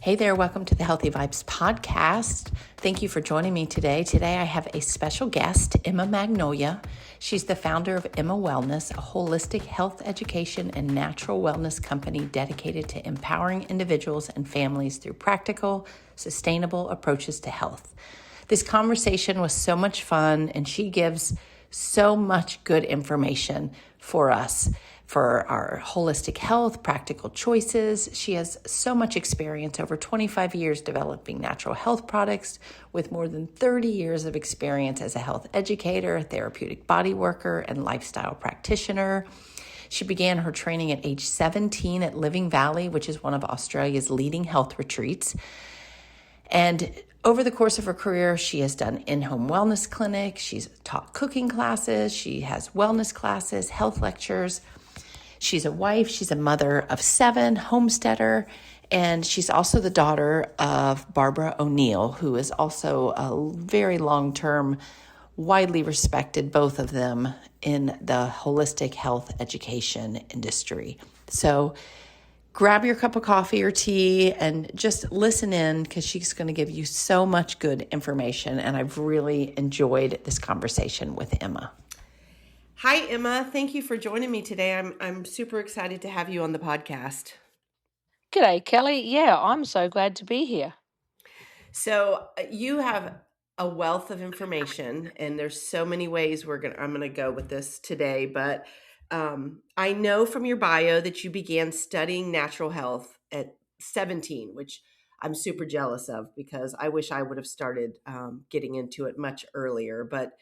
Hey there, welcome to the Healthy Vibes podcast. Thank you for joining me today. Today I have a special guest, Emma Magnolia. She's the founder of Emma Wellness, a holistic health education and natural wellness company dedicated to empowering individuals and families through practical, sustainable approaches to health. This conversation was so much fun, and she gives so much good information for us for our holistic health, practical choices. She has so much experience, over 25 years developing natural health products, with more than 30 years of experience as a health educator, therapeutic bodyworker, and lifestyle practitioner. She began her training at age 17 at Living Valley, which is one of Australia's leading health retreats. And over the course of her career, she has done in-home wellness clinics, she's taught cooking classes, she has wellness classes, health lectures. She's a wife, she's a mother of 7, homesteader, and she's also the daughter of Barbara O'Neill, who is also a very long-term, widely respected, both of them, in the holistic health education industry. So grab your cup of coffee or tea and just listen in, because she's going to give you so much good information. And I've really enjoyed this conversation with Emma. Hi, Emma. Thank you for joining me today. I'm super excited to have you on the podcast. G'day, Kelly. Yeah, I'm so glad to be here. So you have a wealth of information, and there's so many ways I'm gonna go with this today. But I know from your bio that you began studying natural health at 17, which I'm super jealous of, because I wish I would have started getting into it much earlier. But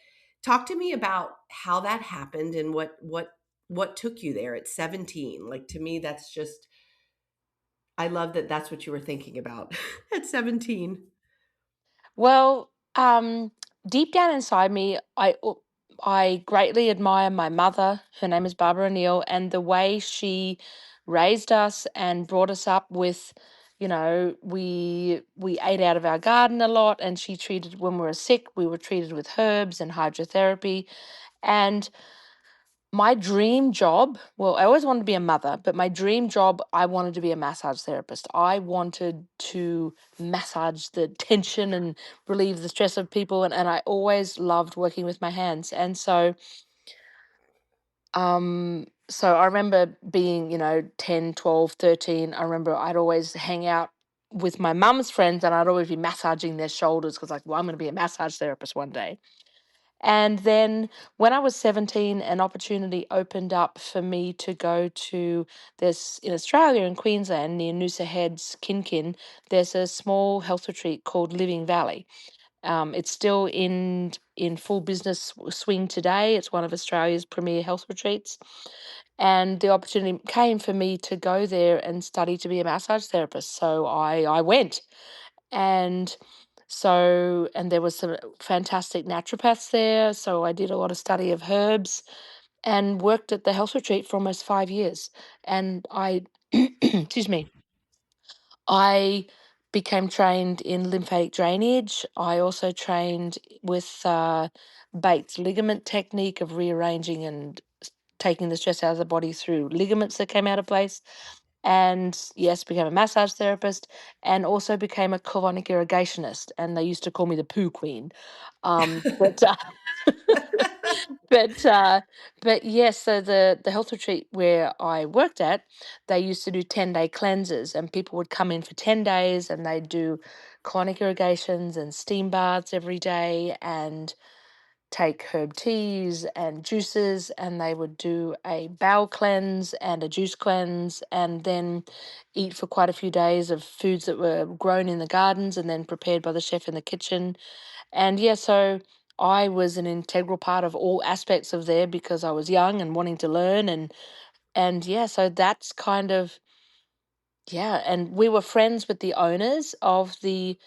talk to me about how that happened and what took you there at 17. Like, to me, that's just, I love that that's what you were thinking about at 17. Well, deep down inside me, I greatly admire my mother. Her name is Barbara O'Neill, and the way she raised us and brought us up with, we ate out of our garden a lot, and she treated when we were sick, we were treated with herbs and hydrotherapy. And my dream job, well, I always wanted to be a mother, but my dream job, I wanted to be a massage therapist. I wanted to massage the tension and relieve the stress of people. And I always loved working with my hands. And so I remember being, 10, 12, 13. I remember I'd always hang out with my mum's friends, and I'd always be massaging their shoulders because, like, well, I'm going to be a massage therapist one day. And then when I was 17, an opportunity opened up for me to go to this in Australia, in Queensland, near Noosa Heads, Kinkin. There's a small health retreat called Living Valley. It's still in full business swing today. It's one of Australia's premier health retreats. And the opportunity came for me to go there and study to be a massage therapist. So I went. And and there was some fantastic naturopaths there. So I did a lot of study of herbs and worked at the health retreat for almost 5 years. And excuse me, I became trained in lymphatic drainage. I also trained with Bates ligament technique of rearranging and taking the stress out of the body through ligaments that came out of place. And yes, became a massage therapist, and also became a colonic irrigationist. And they used to call me the poo queen. But but but yes, so the health retreat where I worked at, they used to do 10-day cleanses, and people would come in for 10 days, and they'd do colonic irrigations and steam baths every day, and take herb teas and juices, and they would do a bowel cleanse and a juice cleanse, and then eat for quite a few days of foods that were grown in the gardens and then prepared by the chef in the kitchen. And yeah, so I was an integral part of all aspects of there because I was young and wanting to learn. And yeah, so that's kind of, yeah, and we were friends with the owners of the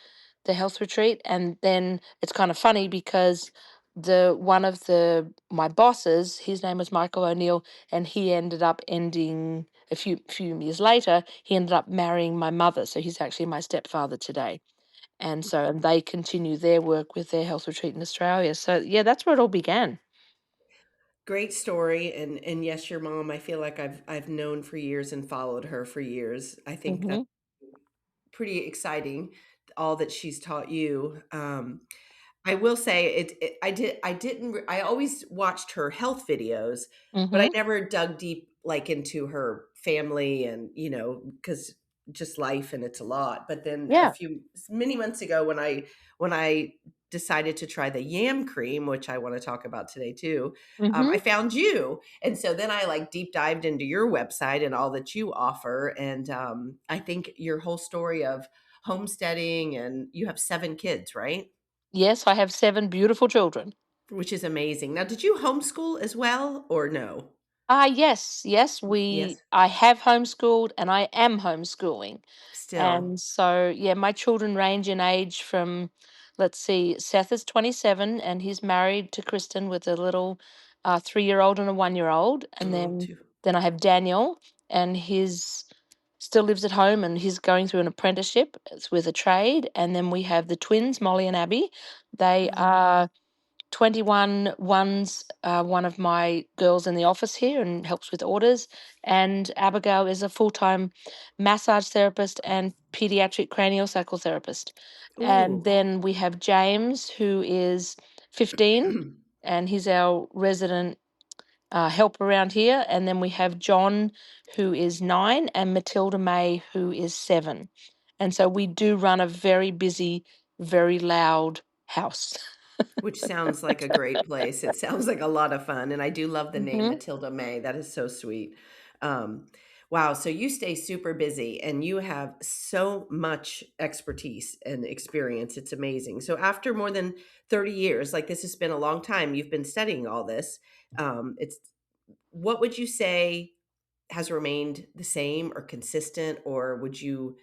health retreat. And then it's kind of funny because the one of the my bosses, his name was Michael O'Neill, and he ended up ending a few years later, he ended up marrying my mother. So he's actually my stepfather today. And they continue their work with their health retreat in Australia. So yeah, that's where it all began. Great story, and yes, your mom, I feel like I've known for years and followed her for years. I think that's Hmm. pretty exciting, all that she's taught you. I will say I always watched her health videos, but I Mm-hmm. never dug deep like into her family and, because just life and it's a lot. But then Yeah. many months ago when I decided to try the yam cream, which I want to talk about today too, I Mm-hmm. found you. And so then I like deep dived into your website and all that you offer. And I think your whole story of homesteading, and you have 7 kids, right? Yes, I have 7 beautiful children. Which is amazing. Now, did you homeschool as well or no? Yes, yes, Yes, I have homeschooled and I am homeschooling. still. And so, yeah, my children range in age from, let's see, Seth is 27 and he's married to Kristen with a little 3-year-old and a 1-year-old. And Oh, then, too. then I have Daniel and his still lives at home and he's going through an apprenticeship. It's with a trade. And then we have the twins, Molly and Abby. They Oh, are 21. One's one of my girls in the office here and helps with orders. And Abigail is a full time massage therapist and pediatric cranial psychotherapist. And ooh. then we have James, who is 15, and he's our resident help around here. And then we have John, who is 9, and Matilda May, who is 7. And so we do run a very busy, very loud house. Which sounds like a great place. It sounds like a lot of fun, and I do love the name Hmm. Matilda May. That is so sweet. Um, wow, so you stay super busy and you have so much expertise and experience. It's amazing. So after more than 30 years, like this has been a long time, you've been studying all this. It's what would you say has remained the same or consistent, or would you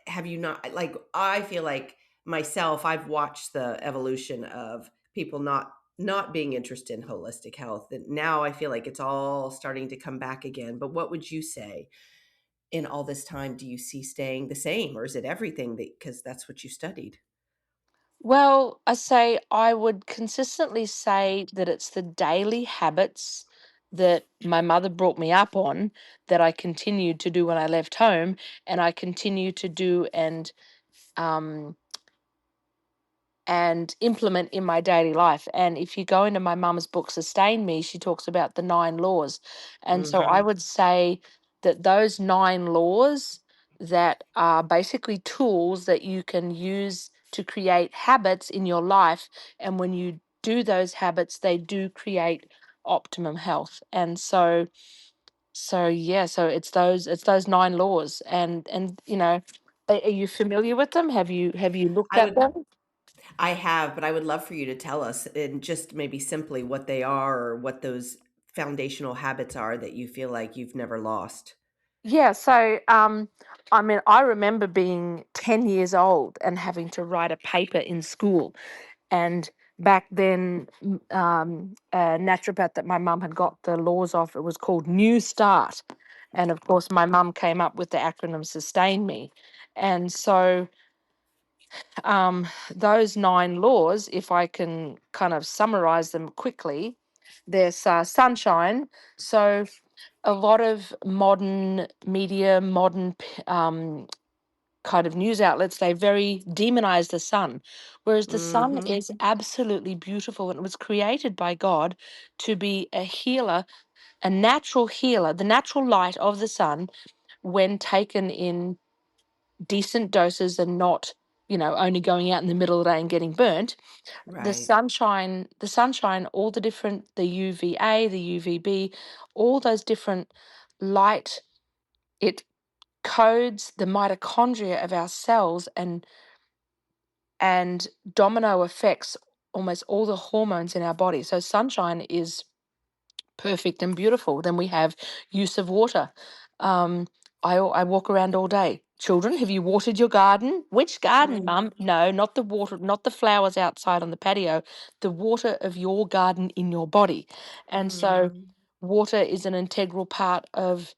have you not like I feel like myself I've watched the evolution of people not being interested in holistic health, and now I feel like it's all starting to come back again. But what would you say in all this time do you see staying the same, or is it everything that because that's what you studied? Well, I would consistently say that it's the daily habits that my mother brought me up on that I continued to do when I left home, and I continue to do um, and implement in my daily life. And if you go into my mum's book, Sustain Me, she talks about the 9 laws. And so I Mhm. would say that those 9 laws that are basically tools that you can use to create habits in your life. And when you do those habits, they do create optimum health. And so yeah, so it's those 9 laws. And are you familiar with them? Have you looked I at would them? I have, but I would love for you to tell us and just maybe simply what they are or what those foundational habits are that you feel like you've never lost. Yeah, so I mean, I remember being 10 years old and having to write a paper in school. And back then, a naturopath that my mum had got the laws of, it was called New Start. And of course, my mum came up with the acronym Sustain Me. And so those 9 laws, if I can kind of summarize them quickly, there's sunshine. So a lot of modern media, kind of news outlets, they very demonize the sun, whereas the sun Mhm. is absolutely beautiful and it was created by God to be a healer, a natural healer, the natural light of the sun when taken in decent doses and not, only going out in the middle of the day and getting burnt. Right. The sunshine, all the different, the UVA, the UVB, all those different light, it codes the mitochondria of our cells and domino affects almost all the hormones in our body. So sunshine is perfect and beautiful. Then we have use of water. Um, I walk around all day. Children, have you watered your garden? Which garden, Mm. Mum? No, not the water, not the flowers outside on the patio. The water of your garden in your body. And so, Mhm. water is an integral part of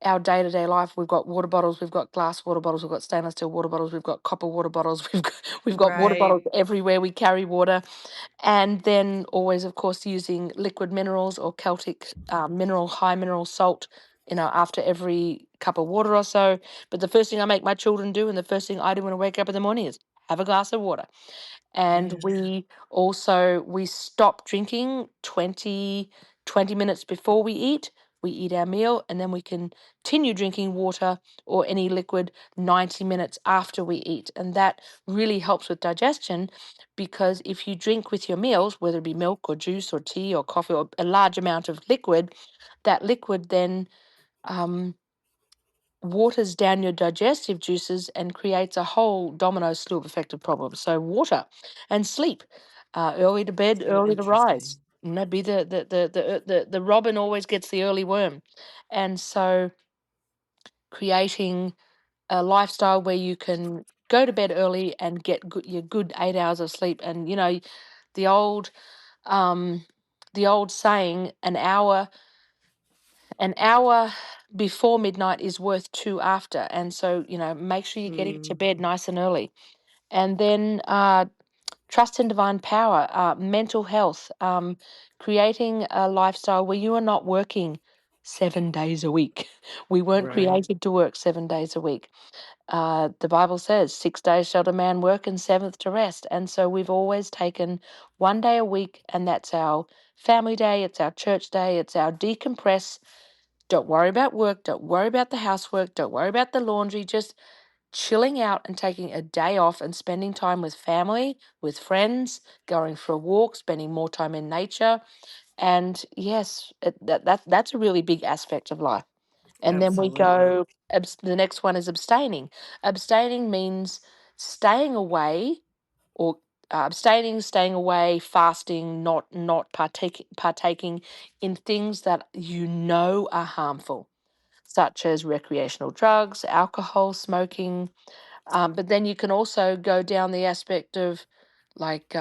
our day-to-day life. We've got water bottles, we've got glass water bottles, we've got stainless steel water bottles, we've got copper water bottles, we've got water Right. bottles everywhere. We carry water. And then always, of course, using liquid minerals or Celtic mineral, high mineral salt, after every cup of water or so. But the first thing I make my children do, and the first thing I do when I wake up in the morning, is have a glass of water. And Yes. we stop drinking 20 minutes before we eat. We eat our meal, and then we continue drinking water or any liquid 90 minutes after we eat. And that really helps with digestion, because if you drink with your meals, whether it be milk or juice or tea or coffee or a large amount of liquid, that liquid then um, waters down your digestive juices and creates a whole domino slew of effective problems. So water and sleep, early to bed, So early to rise. interesting. Be the robin always gets the early worm, and so creating a lifestyle where you can go to bed early and get your good 8 hours of sleep. And the old um, the old saying, an hour before midnight is worth two after. And so, make sure you're getting to Mm, bed nice and early. And then trust in divine power, mental health, creating a lifestyle where you are not working 7 days a week. We weren't right. created to work 7 days a week. The Bible says, 6 days shall a man work and seventh to rest. And so we've always taken one day a week, and that's our family day, it's our church day, it's our decompress. Don't worry about work. Don't worry about the housework. Don't worry about the laundry. Just chilling out and taking a day off and spending time with family, with friends, going for a walk, spending more time in nature. And yes, that's a really big aspect of life. And then we Absolutely. go, the next one is abstaining. Abstaining means staying away, or abstaining, staying away, fasting, not partaking in things that are harmful, such as recreational drugs, alcohol, smoking. But then you can also go down the aspect of, like,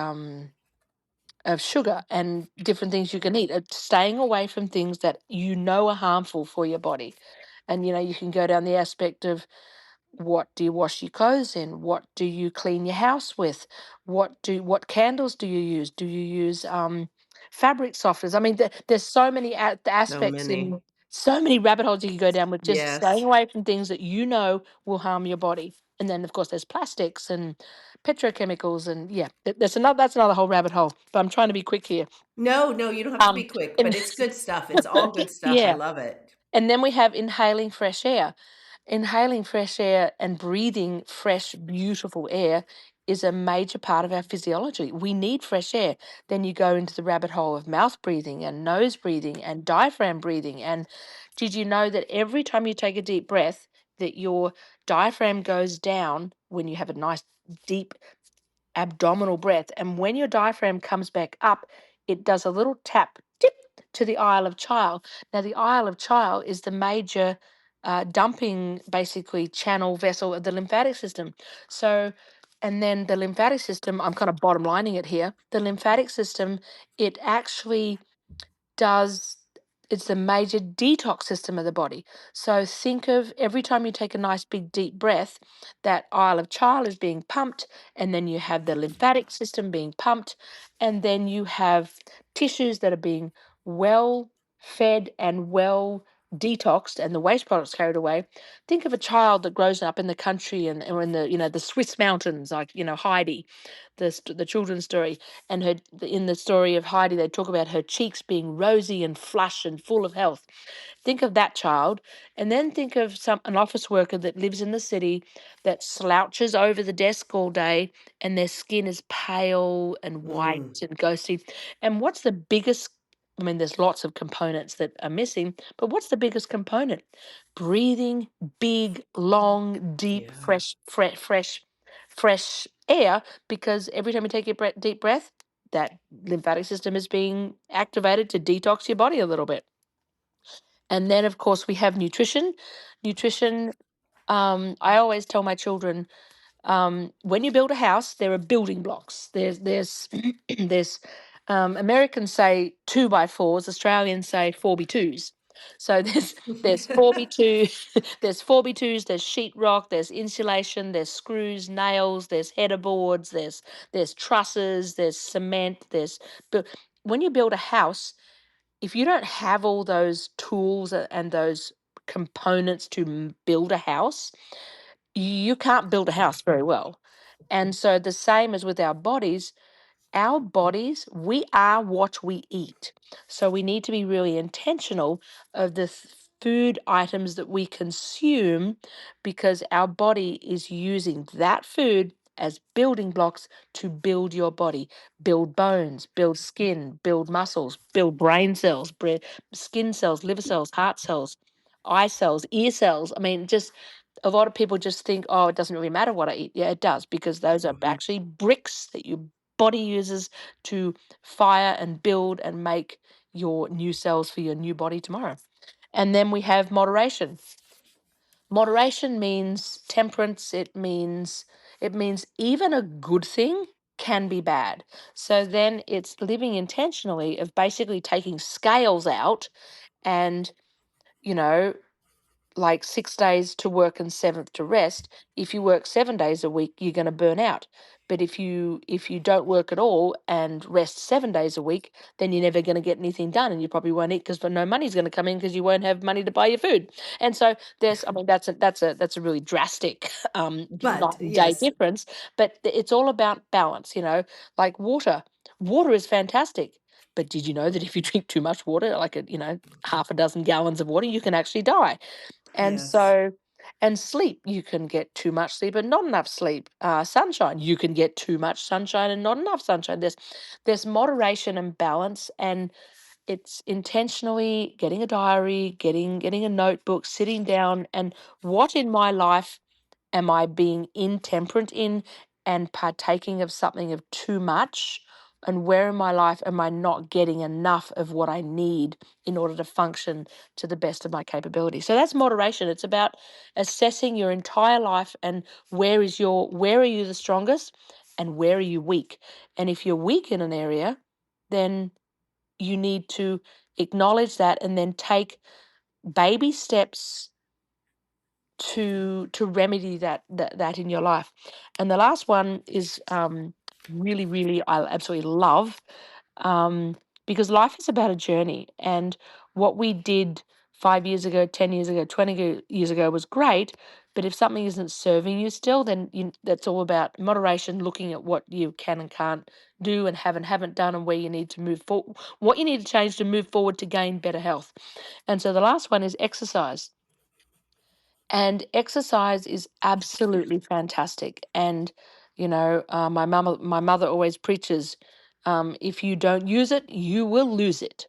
of sugar and different things you can eat. Staying away from things that are harmful for your body. And you can go down the aspect of, what do you wash your clothes in? What do you clean your house with? What candles do you use? Do you use fabric softeners? I mean, there's so many So aspects, many. in so many rabbit holes you can go down with just staying Yes. away from things that will harm your body. And then, of course, there's plastics and petrochemicals, and yeah, that's another whole rabbit hole. But I'm trying to be quick here. No, no, you don't have to be Um, quick, and but it's good stuff. It's all good stuff. I yeah, love it. and then we have inhaling fresh air. Inhaling fresh air and breathing fresh, beautiful air is a major part of our physiology. We need fresh air. Then you go into the rabbit hole of mouth breathing and nose breathing and diaphragm breathing. And did you know that every time you take a deep breath, that your diaphragm goes down when you have a nice deep abdominal breath. And when your diaphragm comes back up, it does a little tap, dip, to the Isle of Child. Now, the Isle of Child is the major dumping, basically, channel vessel of the lymphatic system. So, and then the lymphatic system, I'm kind of bottom lining it here. The lymphatic system, it actually does it's the major detox system of the body. So think of every time you take a nice big deep breath, that Isle of Child is being pumped, and then you have the lymphatic system being pumped, and then you have tissues that are being well fed and well detoxed, and the waste products carried away. Think of a child that grows up in the country, and or in the Swiss mountains, like Heidi, the children's story. And in the story of Heidi, they talk about her cheeks being rosy and flush and full of health. Think of that child, and then think of an office worker that lives in the city, that slouches over the desk all day, and their skin is pale and white Mm, and ghostly. And what's the biggest? I mean, there's lots of components that are missing, but what's the biggest component? Breathing big, long, deep, yeah. fresh air, because every time you take a deep breath, that lymphatic system is being activated to detox your body a little bit. And then, of course, we have nutrition. Nutrition, I always tell my children, when you build a house, there are building blocks. There's there's Americans say 2x4s, Australians say 4x2s. So there's 4x2, there's 4x2s, there's sheetrock, there's insulation, there's screws, nails, there's header boards, there's trusses, there's cement, but when you build a house, if you don't have all those tools and those components to build a house, you can't build a house very well. And so the same as with our bodies, we are what we eat. So we need to be really intentional of the food items that we consume, because our body is using that food as building blocks to build your body, build bones, build skin, build muscles, build brain cells, skin cells, liver cells, heart cells, eye cells, ear cells. I mean, just a lot of people just think, oh, it doesn't really matter what I eat. Yeah, it does, because those are actually bricks that your body uses to fire and build and make your new cells for your new body tomorrow. And then we have moderation. Moderation means temperance. It means even a good thing can be bad. So then it's living intentionally of basically taking scales out, and you know like 6 days to work and seventh to rest. If you work 7 days a week, you're going to burn out. But if you don't work at all and rest 7 days a week, then you're never going to get anything done, and you probably won't eat, because no money's going to come in, because you won't have money to buy your food. And so there's, I mean, that's a really drastic But night and day yes, difference. But it's all about balance. Like water. Water is fantastic. But did you know that if you drink too much water, like half a dozen gallons of water, you can actually die? And yes, so, and sleep, you can get too much sleep and not enough sleep. Sunshine, you can get too much sunshine and not enough sunshine. There's moderation and balance, and it's intentionally getting a diary, getting a notebook, sitting down, and what in my life am I being intemperate in and partaking of something of too much? And where in my life am I not getting enough of what I need in order to function to the best of my capability? So that's moderation. It's about assessing your entire life, and where are you the strongest and where are you weak? And if you're weak in an area, then you need to acknowledge that and then take baby steps to remedy that in your life. And the last one is really, really, I absolutely love, um, because life is about a journey, and what we did 5 years ago, 10 years ago, 20 years ago was great. But if something isn't serving you still, then that's all about moderation, looking at what you can and can't do, and haven't done, and where you need to move forward, what you need to change to move forward to gain better health. And so the last one is exercise. And exercise is absolutely fantastic. And my mother always preaches, if you don't use it, you will lose it.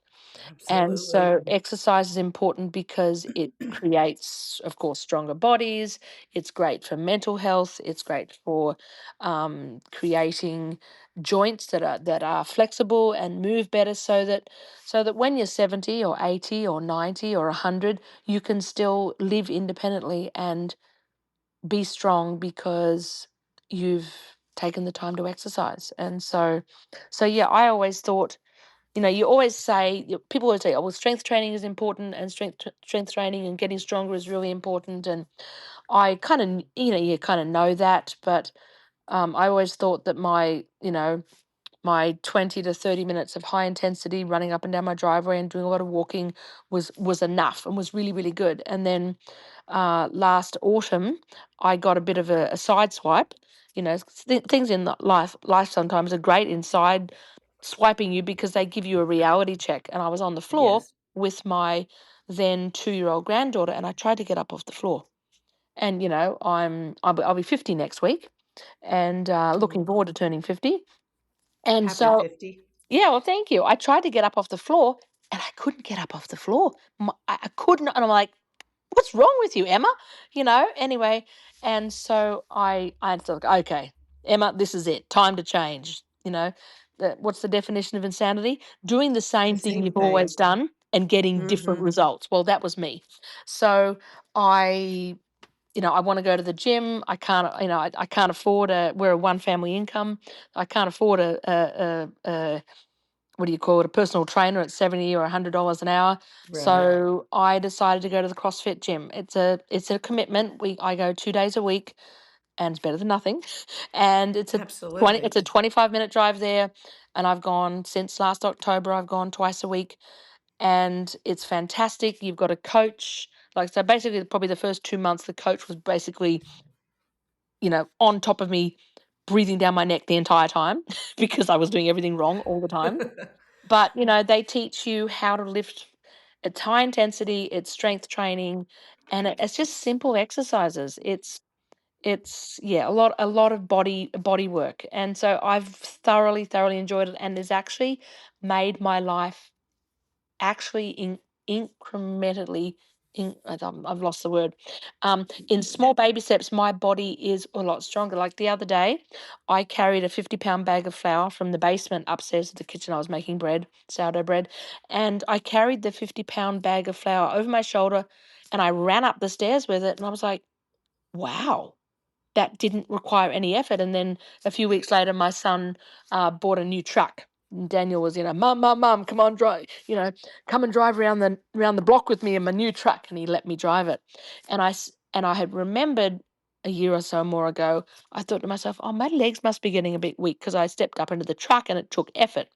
And absolutely. so exercise is important because it creates, of course, stronger bodies. It's great for mental health. It's great for creating joints that are flexible and move better, so that when you're 70 or 80 or 90 or 100, you can still live independently and be strong, because you've taken the time to exercise. And so yeah, I always thought, you always say, people always say, oh, well, strength training is important, and strength training and getting stronger is really important. And I kind of, you kind of know that, but I always thought that my 20 to 30 minutes of high intensity running up and down my driveway and doing a lot of walking was enough, and was really, really good. And then last autumn, I got a bit of a side swipe. Things in life sometimes are great inside swiping you, because they give you a reality check. And I was on the floor Yes. with my then 2-year-old granddaughter, and I tried to get up off the floor. And I'll be 50 next week, and looking Oh, forward to turning 50. And happy so, 50. yeah, well, thank you. I tried to get up off the floor, and I couldn't get up off the floor. I couldn't, and I'm like, "What's wrong with you, Emma?" Anyway, and so I thought, okay, Emma, this is it. Time to change. What's the definition of insanity? Doing the The same thing same you've thing. always done and getting different Mm-hmm. results. Well, that was me. So I I want to go to the gym. I can't, I can't afford we're a one family income. I can't afford a what do you call it, a personal trainer at 70 or $100 an hour. Right. So I decided to go to the CrossFit gym. It's a commitment. I go 2 days a week, and it's better than nothing. And it's Absolutely. a 25-minute drive there. And I've gone since last October. I've gone twice a week, and it's fantastic. You've got a coach. Like, so basically, probably the first 2 months, the coach was basically, on top of me, breathing down my neck the entire time because I was doing everything wrong all the time. But, they teach you how to lift. It's high intensity, it's strength training, and it's just simple exercises. It's yeah, a lot of body work. And so I've thoroughly, thoroughly enjoyed it, and has actually made my life actually incrementally I've lost the word. In small baby steps, my body is a lot stronger. Like the other day, I carried a 50-pound bag of flour from the basement upstairs to the kitchen. I was making bread, sourdough bread, and I carried the 50-pound bag of flour over my shoulder, and I ran up the stairs with it, and I was like, wow, that didn't require any effort. And then a few weeks later, my son bought a new truck. And Daniel was, mum, come on, drive, come and drive around the block with me in my new truck. And he let me drive it. And I had remembered a year or so more ago, I thought to myself, oh, my legs must be getting a bit weak because I stepped up into the truck and it took effort.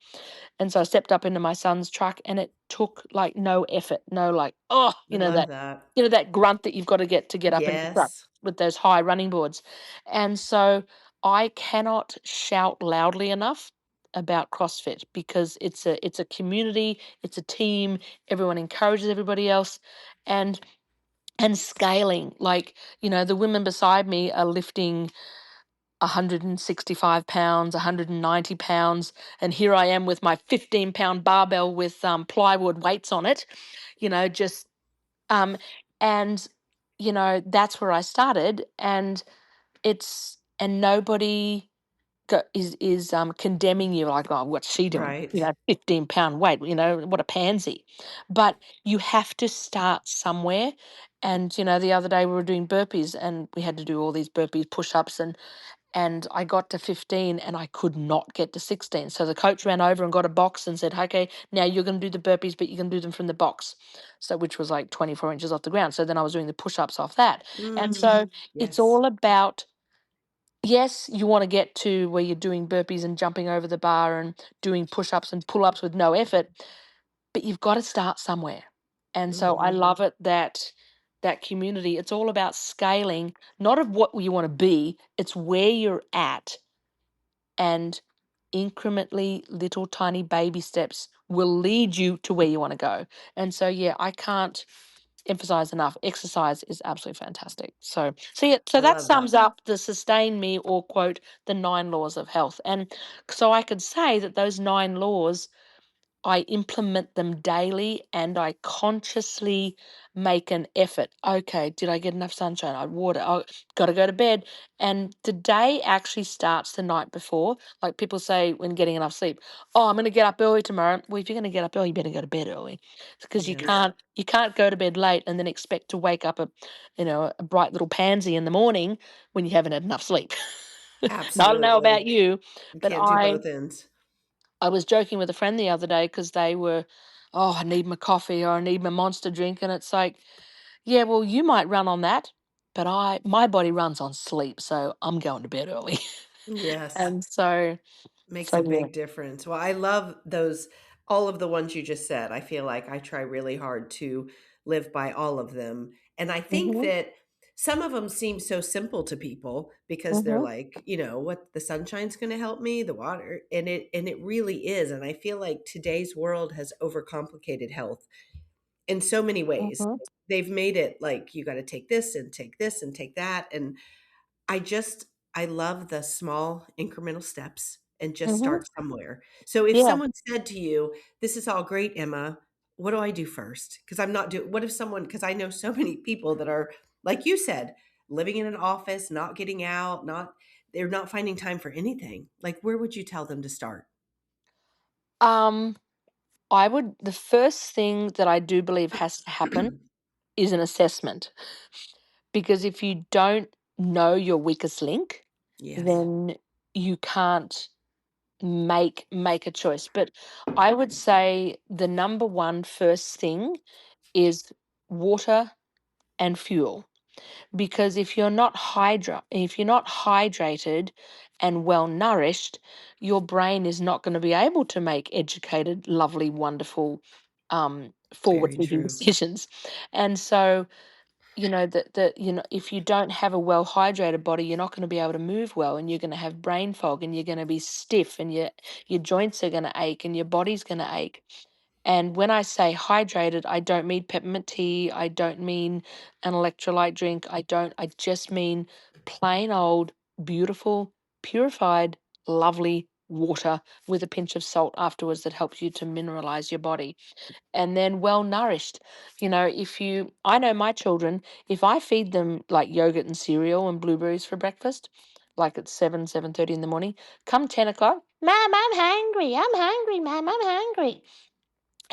And so I stepped up into my son's truck and it took like no effort, no like, oh, I love that. that grunt that you've got to get up into the truck Yes. with those high running boards. And so I cannot shout loudly enough about CrossFit because it's a community, it's a team, everyone encourages everybody else, and scaling. Like, the women beside me are lifting 165 pounds, 190 pounds, and here I am with my 15-pound barbell with plywood weights on it, just um, and that's where I started, and nobody is condemning you like, oh, what's she doing? Right. 15-pound weight, what a pansy. But you have to start somewhere. And the other day we were doing burpees, and we had to do all these burpees, push-ups, and I got to 15 and I could not get to 16. So the coach ran over and got a box and said, okay, now you're going to do the burpees, but you're going to do them from the box. So, which was like 24 inches off the ground. So then I was doing the push ups off that. And Mm, so it's yes. all about, yes, you want to get to where you're doing burpees and jumping over the bar and doing push ups and pull ups with no effort, but you've got to start somewhere. And so I Hmm. love it that community, it's all about scaling, not of what you want to be, it's where you're at, and incrementally little tiny baby steps will lead you to where you want to go. And so yeah, I can't emphasize enough, exercise is absolutely fantastic. So I that love that. sums up the sustain me, or quote, the 9 laws of health. And so I could say that those 9 laws, I implement them daily and I consciously make an effort. Okay, did I get enough sunshine? I water. I got to go to bed. And the day actually starts the night before. Like people say when getting enough sleep, oh, I'm going to get up early tomorrow. Well, if you're going to get up early, you better go to bed early, because you Yes. can't go to bed late and then expect to wake up a bright little pansy in the morning when you haven't had enough sleep. Now, I don't know about Absolutely. you, You but can't do both ends. I was joking with a friend the other day because they were, oh, I need my coffee or I need my monster drink. And it's like, yeah, well, you might run on that, but my body runs on sleep. So I'm going to bed early. Yes. And so, Makes so a yeah. big difference. Well, I love those, all of the ones you just said. I feel like I try really hard to live by all of them. And I think Mm-hmm, that some of them seem so simple to people because they're mm-hmm, like, what, the sunshine's going to help me, the water, and it really is. And I feel like today's world has overcomplicated health in so many ways. mm-hmm, They've made it like you got to take this and take this and take that, and I just I love the small incremental steps and just mm-hmm. start somewhere. So if Yeah. someone said to you, "This is all great, Emma. What do I do first?" Because I'm not do what if someone, because I know so many people that are like you said, living in an office, not getting out, they're not finding time for anything. Like where would you tell them to start? Um, the first thing that I do believe has to happen is an assessment. Because if you don't know your weakest link, Yes. then you can't make a choice. But I would say the number one first thing is water and fuel, because if you're not hydrated and well nourished, your brain is not going to be able to make educated, lovely, wonderful forward Very thinking true. decisions. And so, if you don't have a well hydrated body, you're not going to be able to move well, and you're going to have brain fog, and you're going to be stiff, and your joints are going to ache, and your body's going to ache. And when I say hydrated, I don't mean peppermint tea, I don't mean an electrolyte drink, I just mean plain old, beautiful, purified, lovely water with a pinch of salt afterwards that helps you to mineralize your body. And then well nourished. I know my children, if I feed them like yogurt and cereal and blueberries for breakfast, like at 7:30 in the morning, come 10 o'clock, Mom, I'm hungry, Mom, I'm hungry.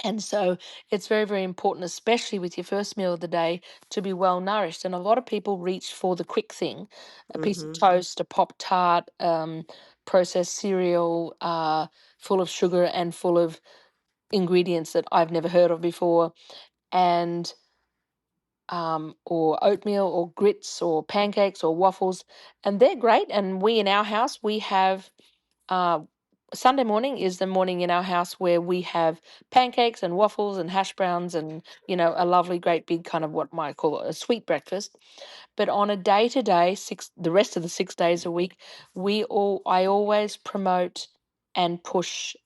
And so it's very, very important, especially with your first meal of the day, to be well nourished. And a lot of people reach for the quick thing, a piece of Mm-hmm. toast, a Pop Tart, processed cereal, full of sugar and full of ingredients that I've never heard of before, and or oatmeal or grits or pancakes or waffles. And they're great. And we in our house, we have uh, Sunday morning is the morning in our house where we have pancakes and waffles and hash browns and a lovely, great big kind of what might call a sweet breakfast. But on a day to day, the rest of the 6 days a week, I always promote and push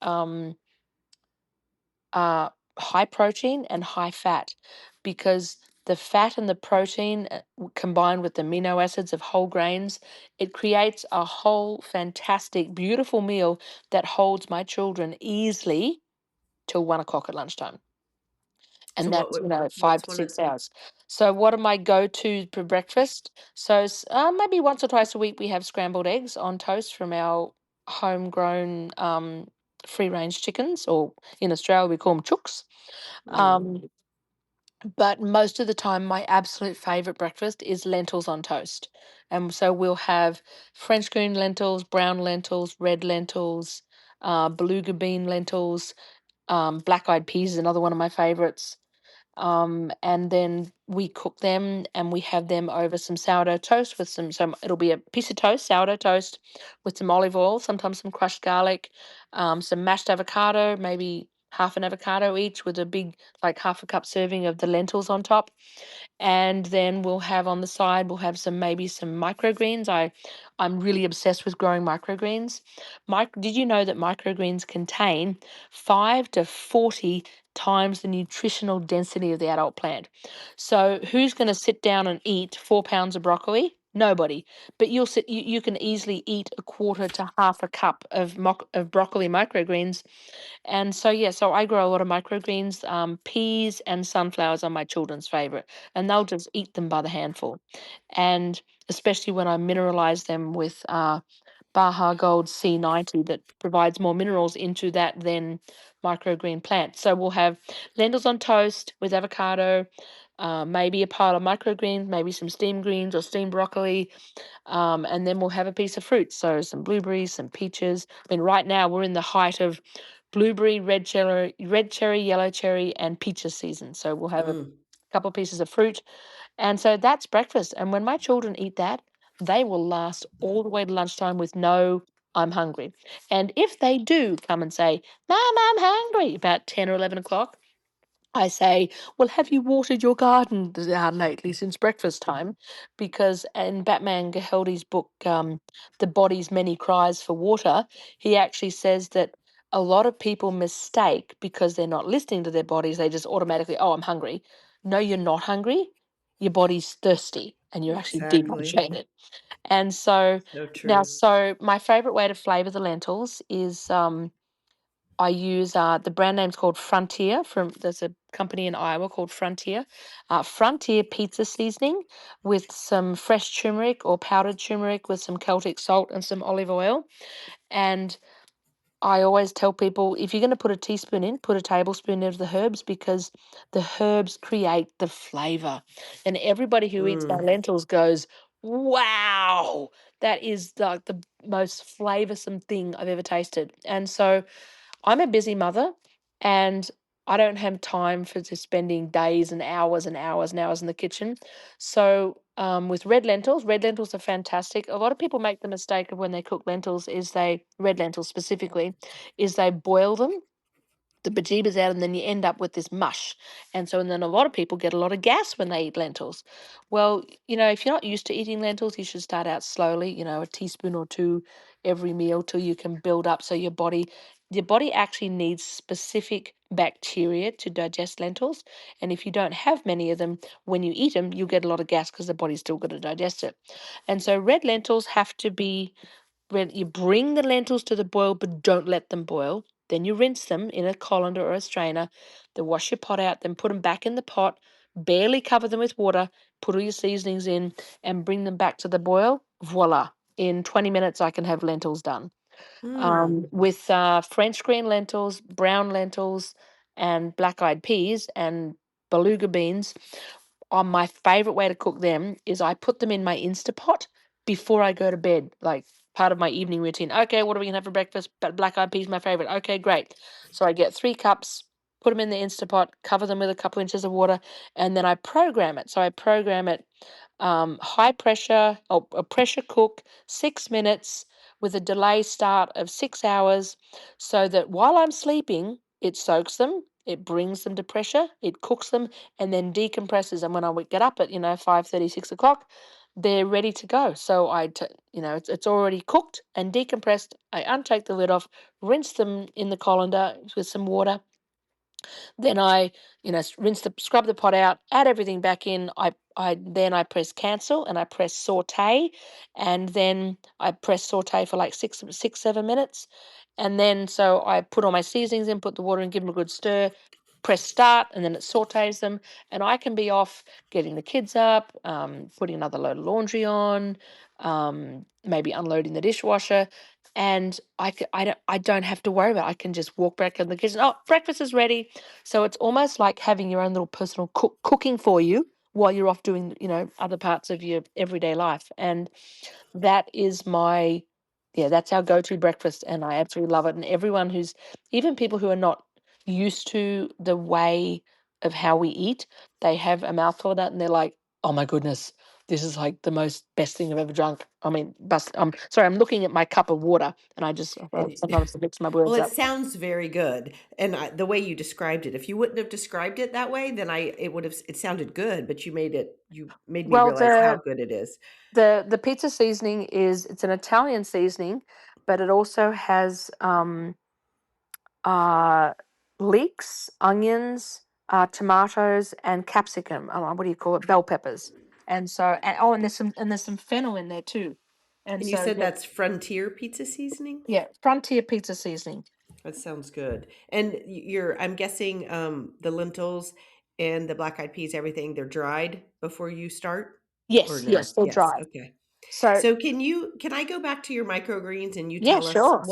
uh, high protein and high fat, because the fat and the protein combined with the amino acids of whole grains, it creates a whole fantastic, beautiful meal that holds my children easily till 1 o'clock at lunchtime. So And that's, five what's to one of 6 hours. So what are my go-to for breakfast? So maybe once or twice a week we have scrambled eggs on toast from our homegrown free-range chickens, or in Australia we call them chooks. mm, Um, but most of the time, my absolute favorite breakfast is lentils on toast. And so we'll have French green lentils, brown lentils, red lentils, beluga bean lentils, black eyed peas is another one of my favorites. And then we cook them and we have them over some sourdough toast with some it'll be a piece of toast, sourdough toast with some olive oil, sometimes some crushed garlic, some mashed avocado, maybe half an avocado each with a big, like half a cup serving of the lentils on top. And then we'll have on the side, we'll have some microgreens. I'm really obsessed with growing microgreens. Did you know that microgreens contain 5 to 40 times the nutritional density of the adult plant? So who's going to sit down and eat 4 pounds of broccoli? Nobody. But you can easily eat a quarter to half a cup of broccoli microgreens. And so, yeah, so I grow a lot of microgreens. Peas and sunflowers are my children's favorite, and they'll just eat them by the handful. And especially when I mineralize them with Baja Gold C90, that provides more minerals into that than microgreen plant. So we'll have lentils on toast with avocado, maybe a pile of microgreens, maybe some steamed greens or steamed broccoli, and then we'll have a piece of fruit. So some blueberries, some peaches. I mean, right now we're in the height of blueberry, red cherry, yellow cherry, and peaches season. So we'll have a mm. couple of pieces of fruit. And so that's breakfast. And when my children eat that, they will last all the way to lunchtime with no, I'm hungry. And if they do come and say, Mom, I'm hungry, about 10 or 11 o'clock, I say, well, have you watered your garden lately since breakfast time? Because in Batman Gaheldi's book, The Body's Many Cries for Water, he actually says that a lot of people mistake, because they're not listening to their bodies, they just automatically, oh, I'm hungry. No, you're not hungry. Your body's thirsty and you're actually Exactly. dehydrated. And so So now, true. so my favorite way to flavor the lentils is I use the brand name's called Frontier. There's a company in Iowa called Frontier. Frontier pizza seasoning with some fresh turmeric or powdered turmeric with some Celtic salt and some olive oil. And I always tell people, if you're going to put a teaspoon in, put a tablespoon of the herbs, because the herbs create the flavor. And everybody who eats my Mm. lentils goes, wow, that is like the most flavorsome thing I've ever tasted. And so I'm a busy mother, and I don't have time for just spending days and hours and hours and hours in the kitchen. So, with red lentils are fantastic. A lot of people make the mistake of, when they cook lentils, red lentils specifically, is they boil them the bejeebers out, and then you end up with this mush. And then a lot of people get a lot of gas when they eat lentils. Well, if you're not used to eating lentils, you should start out slowly, a teaspoon or two every meal till you can build up. So your body actually needs specific bacteria to digest lentils. And if you don't have many of them, when you eat them, you'll get a lot of gas because the body's still going to digest it. And so red lentils have to be when you bring the lentils to the boil, but don't let them boil. Then you rinse them in a colander or a strainer. Then wash your pot out. Then put them back in the pot. Barely cover them with water. Put all your seasonings in and bring them back to the boil. Voila! In 20 minutes, I can have lentils done. Mm. With French green lentils, brown lentils, and black-eyed peas and beluga beans. My favorite way to cook them is I put them in my Instapot before I go to bed, like part of my evening routine. Okay, what are we gonna have for breakfast? Black-eyed peas, my favorite. Okay, great. So I get 3 cups, put them in the Instapot, cover them with a couple inches of water, and then I program it. So I program it high pressure or a pressure cook, 6 minutes with a delay start of 6 hours, so that while I'm sleeping, it soaks them, it brings them to pressure, it cooks them, and then decompresses. And when I would get up at 5:30, 6 o'clock, they're ready to go. So it's already cooked and decompressed. I untake the lid off, rinse them in the colander with some water, then I, scrub the pot out, add everything back in. I press cancel and I press saute, and then I press saute for like 7 minutes, and then so I put all my seasonings in, put the water in, give them a good stir, press start, and then it sautés them, and I can be off getting the kids up, putting another load of laundry on, maybe unloading the dishwasher, and I don't have to worry about it. I can just walk back in the kitchen. Oh, breakfast is ready. So it's almost like having your own little personal cooking for you while you're off doing, other parts of your everyday life. And that is that's our go-to breakfast, and I absolutely love it. And everyone even people who are not used to the way of how we eat, they have a mouthful of that, and they're like, "Oh my goodness, this is like the most best thing I've ever drunk." I mean, sorry, I'm looking at my cup of water, and I just It, sometimes mix my well, words it up. sounds very good, and the way you described it, if you wouldn't have described it that way, then it sounded good, but you made me Well, realize how the good it is. the pizza seasoning it's an Italian seasoning, but it also has uh, leeks, onions, tomatoes, and capsicum. What do you call it? Bell peppers. And there's some fennel in there too. And And you so said that's Frontier pizza seasoning? yeah, frontier pizza seasoning. That sounds good. And I'm guessing the lentils and the black eyed peas, everything, they're dried before you start or Yes, no? yes, they're Yes. dried. Okay. So So can I go back to your microgreens and you yeah, tell us sure.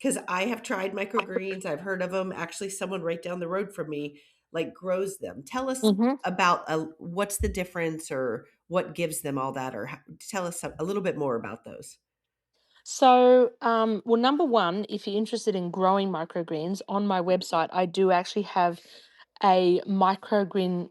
because I have tried microgreens, I've heard of them. Actually, someone right down the road from me like grows them. Tell us hmm about what's the difference or what gives them all that, or tell us a little bit more about those. So, well, number one, if you're interested in growing microgreens, on my website, I do actually have a microgreen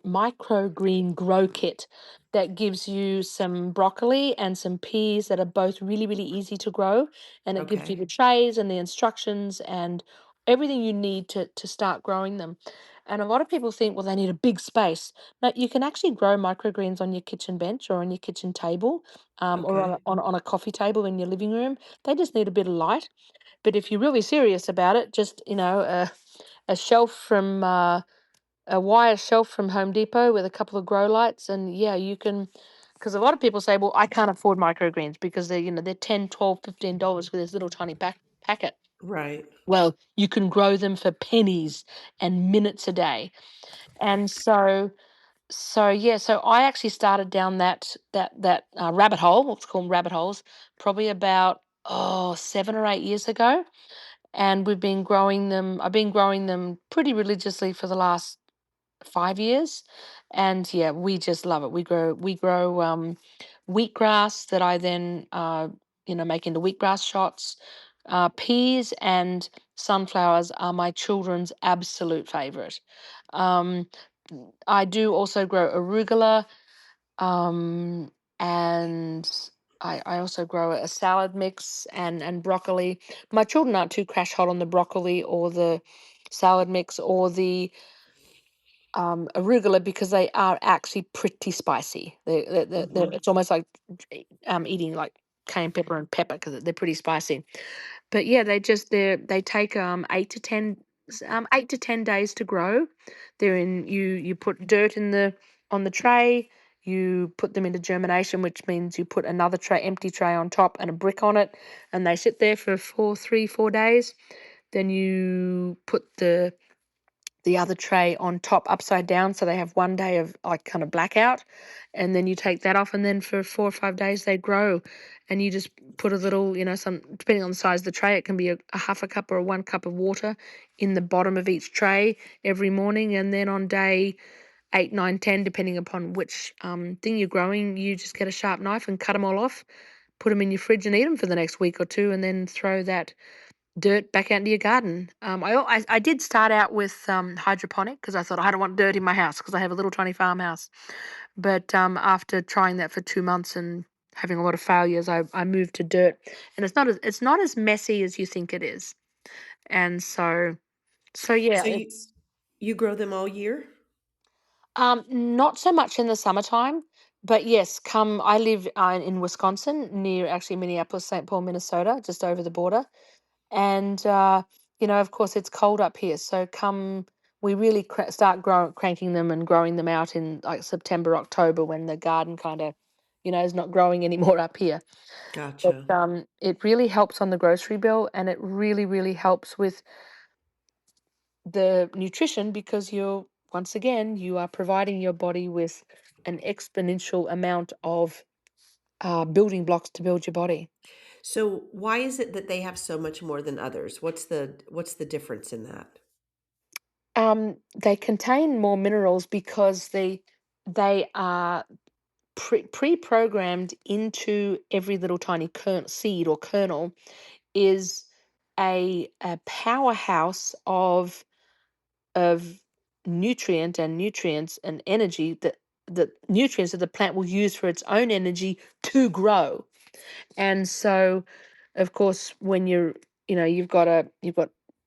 grow kit that gives you some broccoli and some peas that are both really, really easy to grow, and it gives you Okay. the trays and the instructions and everything you need to start growing them. And a lot of people think, well, they need a big space. No, you can actually grow microgreens on your kitchen bench or on your kitchen table, or on Okay. a coffee table in your living room. They just need a bit of light. But if you're really serious about it, just a shelf from a wire shelf from Home Depot with a couple of grow lights, and yeah, you can. Because a lot of people say, well, I can't afford microgreens because they're 10, 12, $15 for this little tiny packet. Right. Well, you can grow them for pennies and minutes a day. And so I actually started down that rabbit hole. Let's call them rabbit holes. Probably about 7 or 8 years ago, and we've been growing them. I've been growing them pretty religiously for the last 5 years, and yeah, we just love it. We grow wheatgrass that I then make into wheatgrass shots. Peas and sunflowers are my children's absolute favorite. Um, I do also grow arugula, um, and I also grow a salad mix and broccoli. My children aren't too crash hot on the broccoli or the salad mix or the arugula because they are actually pretty spicy. Hmm. It's almost like eating like cayenne pepper and pepper because they're pretty spicy. But yeah, they take 8 to 10 days to grow. They're in you put dirt in the on the tray. You put them into germination, which means you put another empty tray on top and a brick on it, and they sit there for 4 days. Then you put the other tray on top upside down, so they have one day of like kind of blackout, and then you take that off, and then for 4 or 5 days they grow, and you just put a little, some depending on the size of the tray, it can be a half a cup or a 1 cup of water in the bottom of each tray every morning, and then on day 8, 9, 10, depending upon which thing you're growing, you just get a sharp knife and cut them all off, put them in your fridge and eat them for the next week or two, and then throw that dirt back out into your garden. I did start out with hydroponic because I thought I don't want dirt in my house because I have a little tiny farmhouse. But after trying that for 2 months and having a lot of failures, I moved to dirt, and it's not as messy as you think it is. And so yeah, So it's you grow them all year? not so much in the summertime. But yes, come I live in Wisconsin, near actually Minneapolis, St. Paul, Minnesota, just over the border. And of course it's cold up here, so come we really start cranking them and growing them out in like September, October, when the garden kind of is not growing anymore up here. But Gotcha. it really helps on the grocery bill, and it really, really helps with the nutrition because once again you are providing your body with an exponential amount of building blocks to build your body. So why is it that they have so much more than others? What's the difference in that? They contain more minerals because they are pre-programmed into every little tiny seed or kernel is a powerhouse of nutrients and energy that the nutrients that the plant will use for its own energy to grow. And so, of course, when you've got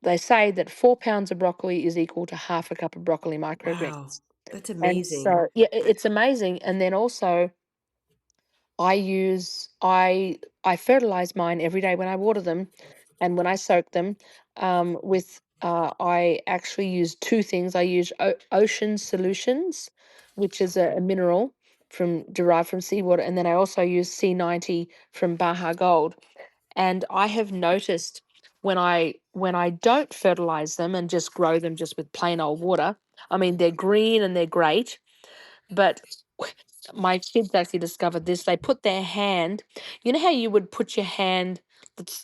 they say that 4 pounds of broccoli is equal to half a cup of broccoli Wow, microgreens. that's And amazing. so, yeah, it's amazing. And then also, I fertilize mine every day when I water them, and when I soak them, with I actually use two things. I use ocean solutions, which is a mineral derived from seawater, and then I also use C90 from Baja Gold. And I have noticed when I don't fertilize them and just grow them just with plain old water, I mean they're green and they're great, but my kids actually discovered this. They put their hand, you know how you would put your hand,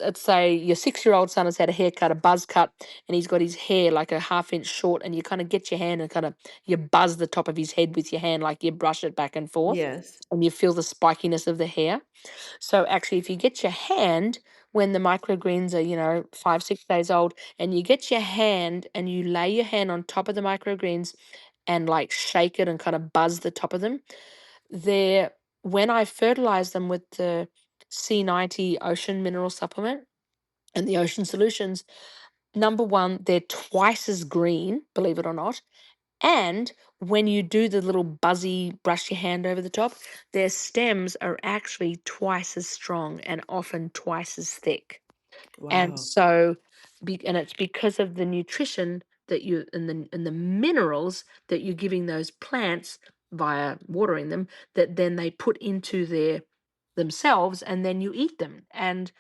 let's say your 6-year-old son has had a haircut, a buzz cut, and he's got his hair like a half-inch short, and you kind of get your hand and kind of you buzz the top of his head with your hand, like you brush it back and forth, Yes. and you feel the spikiness of the hair. So actually, if you get your hand when the microgreens are, 5, 6 days old, and you get your hand and you lay your hand on top of the microgreens and like shake it and kind of buzz the top of them, they're when I fertilize them with the C90 ocean mineral supplement and the ocean solutions, number one, they're twice as green, believe it or not. And when you do the little buzzy brush your hand over the top, their stems are actually twice as strong and often twice as thick. And Wow. so, and it's because of the nutrition that you and the minerals that you're giving those plants via watering them, that then they put into their themselves, and then you eat them. And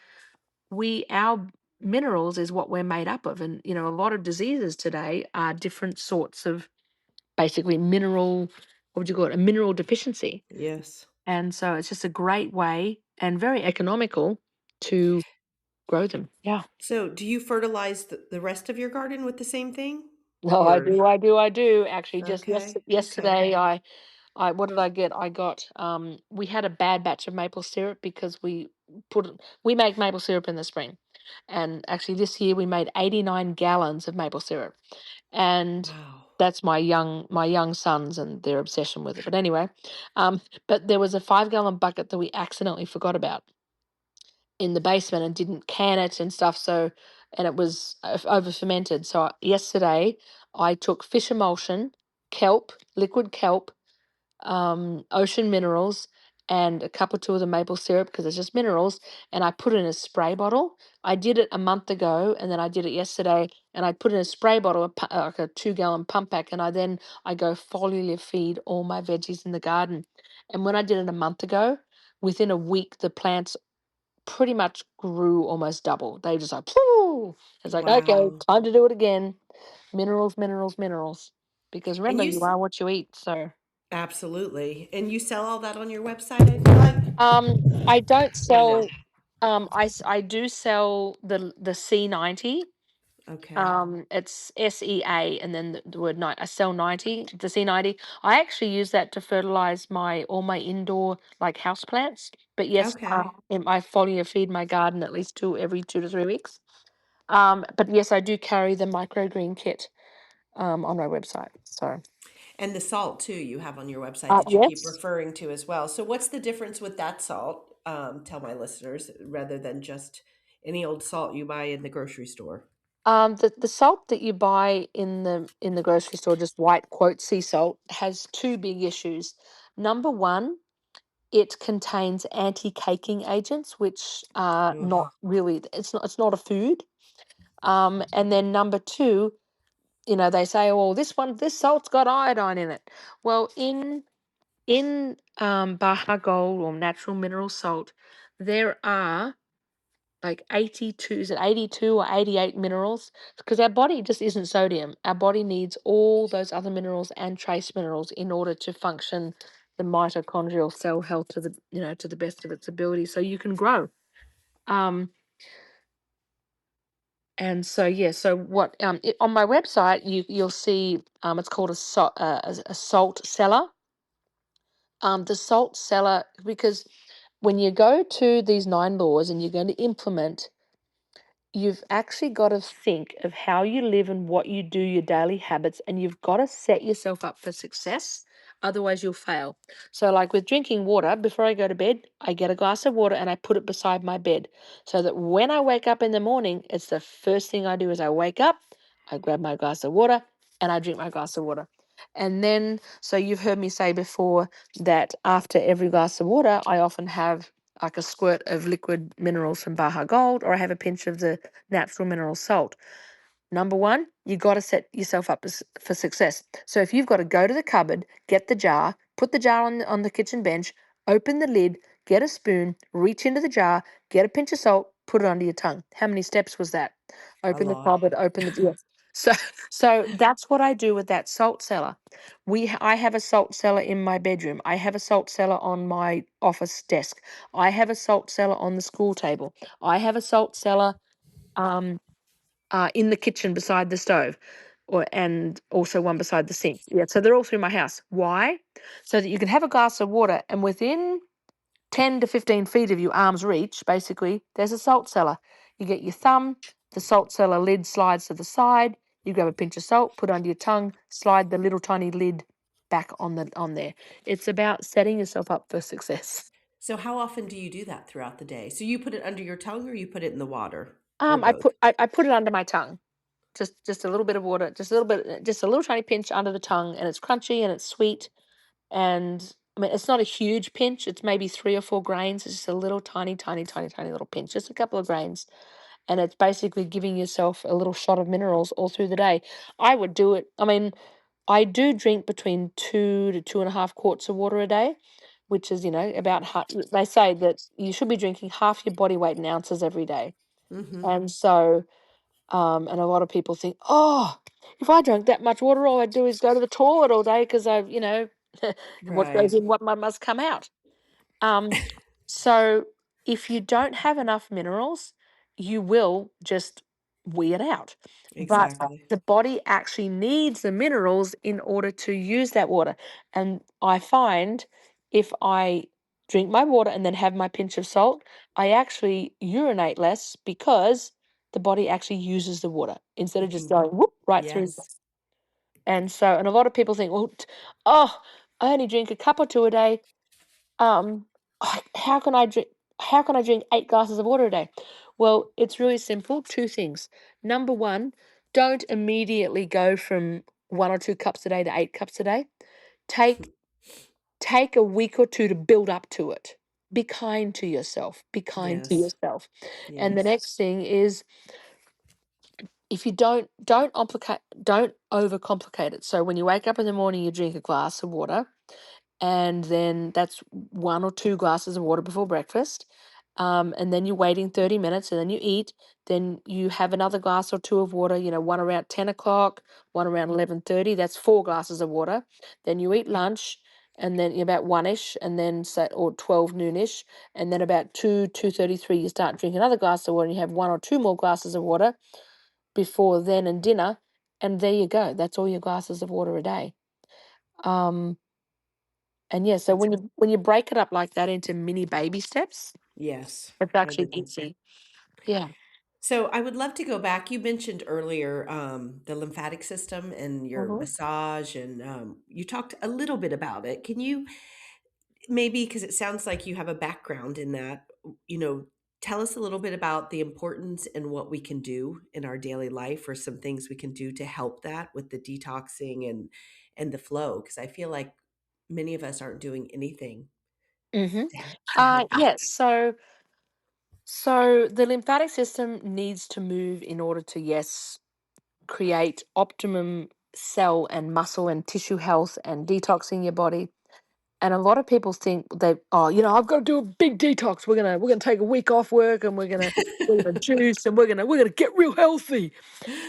our minerals is what we're made up of. And a lot of diseases today are different sorts of basically mineral, what would you call it, a mineral deficiency. Yes. And so it's just a great way and very economical to grow them. Yeah. So do you fertilize the rest of your garden with the same thing? No, I Or do, I do, I do. Actually, just okay, okay. yesterday, I what did I get? I got we had a bad batch of maple syrup because we make maple syrup in the spring, and actually this year we made 89 gallons of maple syrup, and Wow. that's my young sons and their obsession with it. But anyway, but there was a 5-gallon bucket that we accidentally forgot about in the basement and didn't can it and stuff. So, and it was over fermented. So yesterday I took fish emulsion, kelp, liquid kelp, ocean minerals, and a cup or two of the maple syrup because it's just minerals. And I put it in a spray bottle. I did it a month ago, and then I did it yesterday. And I put in a spray bottle, like a 2-gallon pump pack, and I go foliar feed all my veggies in the garden. And when I did it a month ago, within a week the plants pretty much grew almost double. They just like, phew. It's like, okay, Wow. time to do it again. Minerals, minerals, minerals. Because And remember, you are what you eat. So. absolutely. And you sell all that on your website, I feel like? I don't Or no? sell. I do sell the C90. Okay. It's SEA, and then the word night. I sell 90, the C90. I actually use that to fertilize all my indoor like house plants. But yes, Okay. I foliar feed my garden at least every 2 to 3 weeks. But yes, I do carry the microgreen kit on my website. So And the salt too you have on your website that you keep yes. referring to as well. So what's the difference with that salt? Tell my listeners rather than just any old salt you buy in the grocery store. The salt that you buy in the grocery store, just white quote sea salt, has two big issues. Number one, it contains anti-caking agents, which are not Ugh. really. It's not a food. And then number two, they say, "Oh, this salt's got iodine in it." Well, in Baja Gold or natural mineral salt, there are like 82, is it 82 or 88 minerals? Because our body just isn't sodium. Our body needs all those other minerals and trace minerals in order to function the mitochondrial cell health to the best of its ability so you can grow. Um, and so yeah, so what on my website you'll see it's called a salt cellar. The salt cellar, because when you go to these 9 laws and you're going to implement, you've actually got to think of how you live and what you do, your daily habits, and you've got to set yourself up for success. Otherwise, you'll fail. So, like with drinking water, before I go to bed, I get a glass of water and I put it beside my bed so that when I wake up in the morning, it's the first thing I do is I wake up, I grab my glass of water, and I drink my glass of water. And then, so you've heard me say before that after every glass of water, I often have like a squirt of liquid minerals from Baja Gold, or I have a pinch of the natural mineral salt. Number one, you got to set yourself up for success. So if you've got to go to the cupboard, get the jar, put the jar on the kitchen bench, open the lid, get a spoon, reach into the jar, get a pinch of salt, put it under your tongue. How many steps was that? A Open the lot. cupboard, open the yes. So so that's what I do with that salt cellar. I have a salt cellar in my bedroom. I have a salt cellar on my office desk. I have a salt cellar on the school table. I have a salt cellar um in the kitchen beside the stove, and also one beside the sink. Yeah, so they're all through my house. Why? So that you can have a glass of water, and within 10 to 15 feet of you, arm's reach, basically, there's a salt cellar. You get your thumb, the salt cellar lid slides to the side. You grab a pinch of salt, put it under your tongue, slide the little tiny lid back on there. It's about setting yourself up for success. So how often do you do that throughout the day? So you put it under your tongue or you put it in the water or I both? put it under my tongue. Just a little bit of water, just a little bit, just a little tiny pinch under the tongue, and it's crunchy and it's sweet. And I mean, it's not a huge pinch. It's maybe 3 or 4 grains. It's just a little tiny, tiny, tiny, tiny little pinch, just a couple of grains. And it's basically giving yourself a little shot of minerals all through the day. I would do it. I mean, I do drink between 2 to 2.5 quarts of water a day, which is, about half. They say that you should be drinking half your body weight in ounces every day. Mm-hmm. And so, and a lot of people think, oh, if I drank that much water, all I'd do is go to the toilet all day because what goes Right. in, what must come out. Um, so if you don't have enough minerals, you will just weird out. But Exactly. the body actually needs the minerals in order to use that water. And I find if I drink my water and then have my pinch of salt, I actually urinate less because the body actually uses the water instead of It just can, going whoop right through. yes. And so, and a lot of people think, well, oh, I only drink a cup or two a day. How can I drink? How can I drink 8 glasses of water a day? Well, it's really simple. Two things. Number one, don't immediately go from 1 or 2 cups a day to 8 cups a day. Take take a week or two to build up to it. Be kind to yourself. Be kind to Yes. yourself. And the Yes. next thing is, if you don't overcomplicate it. So when you wake up in the morning, you drink a glass of water, and then that's 1 or 2 glasses of water before breakfast. And then you're waiting 30 minutes, and then you eat. Then you have another glass or two of water. One around 10 o'clock, one around 11:30. That's 4 glasses of water. Then you eat lunch, and then about 1ish, and then or 12 noonish, and then about 2:33 you start drinking another glass of water. And you have 1 or 2 more glasses of water before then and dinner, and there you go. That's all your glasses of water a day. Um, and yeah, so That's when you break it up like that into mini baby steps, yes. it's Rather actually than easy. Yeah. So I would love to go back. You mentioned earlier the lymphatic system and your Hmm. massage, and you talked a little bit about it. Can you maybe, because it sounds like you have a background in that, you know, tell us a little bit about the importance and what we can do in our daily life, or some things we can do to help that with the detoxing and the flow? Because I feel like many of us aren't doing anything Hmm. to help that. Yes. So the lymphatic system needs to move in order to, yes, create optimum cell and muscle and tissue health and detoxing your body. And a lot of people think I've got to do a big detox. We're gonna take a week off work, and we're gonna juice, and we're gonna get real healthy.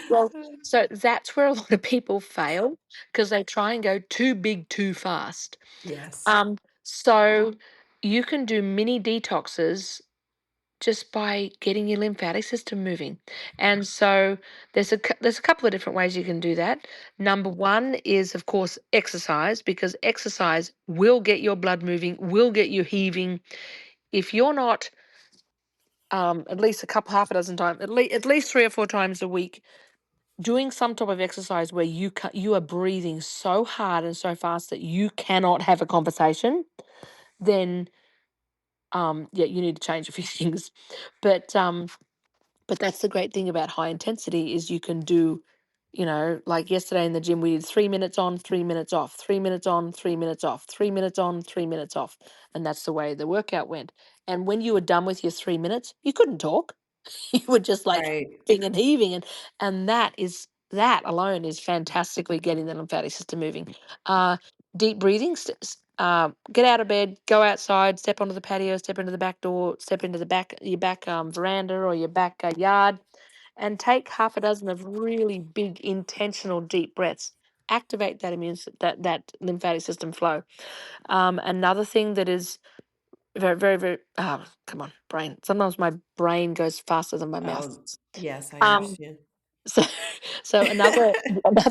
Well, so that's where a lot of people fail, because they try and go too big too fast. Yes. So you can do mini detoxes just by getting your lymphatic system moving. And so there's a couple of different ways you can do that. Number one is, of course, exercise, because exercise will get your blood moving, will get you heaving. If you're not at least half a dozen times, at least 3 or 4 times a week, doing some type of exercise where you are breathing so hard and so fast that you cannot have a conversation, then yeah, you need to change a few things. But that's the great thing about high intensity, is you can do, like yesterday in the gym, we did 3 minutes on, 3 minutes off, 3 minutes on, 3 minutes off, 3 minutes on, 3 minutes off. And that's the way the workout went. And when you were done with your 3 minutes, you couldn't talk. You were just like Right. heaving and heaving. And that alone is fantastically getting the lymphatic system moving. Deep breathing, get out of bed, go outside, step onto the patio, step into the back door, step into your back veranda or your back yard, and take half a dozen of really big, intentional, deep breaths. Activate that lymphatic system flow. Another thing that is very, very, very. Come on, brain. Sometimes my brain goes faster than my mouth. Oh, yes, I Um, understand. so, so another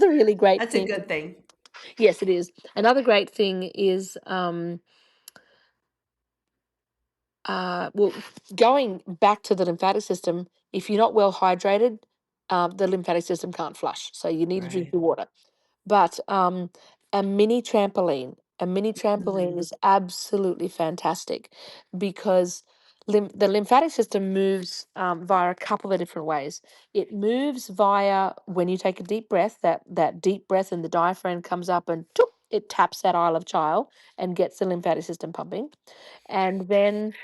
really great That's a thing. good thing. Yes, it is. Another great thing is well, going back to the lymphatic system. If you're not well hydrated, the lymphatic system can't flush. So you need to drink Right. your water. But a mini trampoline Mhm. is absolutely fantastic, because the lymphatic system moves via a couple of different ways. It moves via, when you take a deep breath, that deep breath, and the diaphragm comes up and toop, it taps that Isle of Child and gets the lymphatic system pumping. And then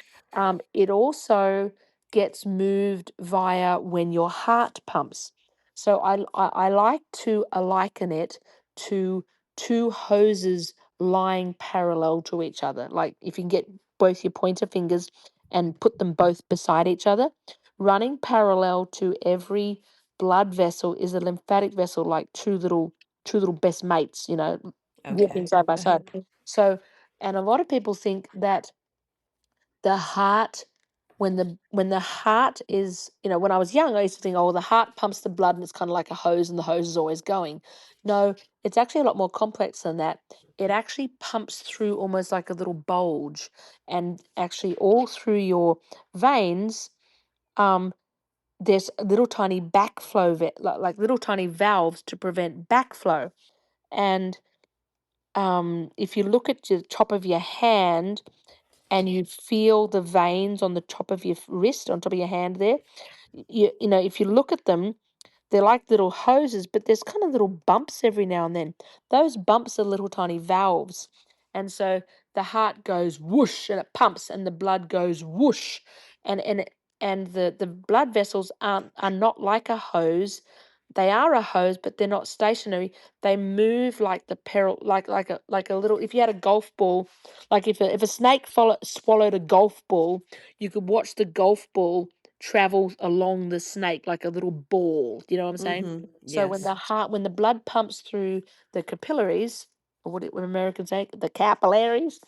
it also gets moved via when your heart pumps. So I like to liken it to two hoses lying parallel to each other. Like, if you can get both your pointer fingers and put them both beside each other, running parallel to every blood vessel is a lymphatic vessel, like two little best mates, walking Okay. side by side. So, and a lot of people think that the heart, when the heart is, when I was young, I used to think, oh, the heart pumps the blood and it's kind of like a hose, and the hose is always going. No, it's actually a lot more complex than that. It actually pumps through almost like a little bulge, and actually all through your veins. There's a little tiny backflow, like little tiny valves to prevent backflow. And if you look at the top of your hand and you feel the veins on the top of your wrist, on top of your hand there, you know, if you look at them, they're like little hoses, but there's kind of little bumps every now and then. Those bumps are little tiny valves. And so the heart goes whoosh and it pumps and the blood goes whoosh. And the blood vessels are not like a hose. They are a hose, but they're not stationary. They move like the peril, like a little. If you had a golf ball, like if a snake swallowed a golf ball, you could watch the golf ball travel along the snake like a little ball. You know what I'm saying? Mm-hmm. So Yes. when the blood pumps through the capillaries, or what Americans say, the capillaries.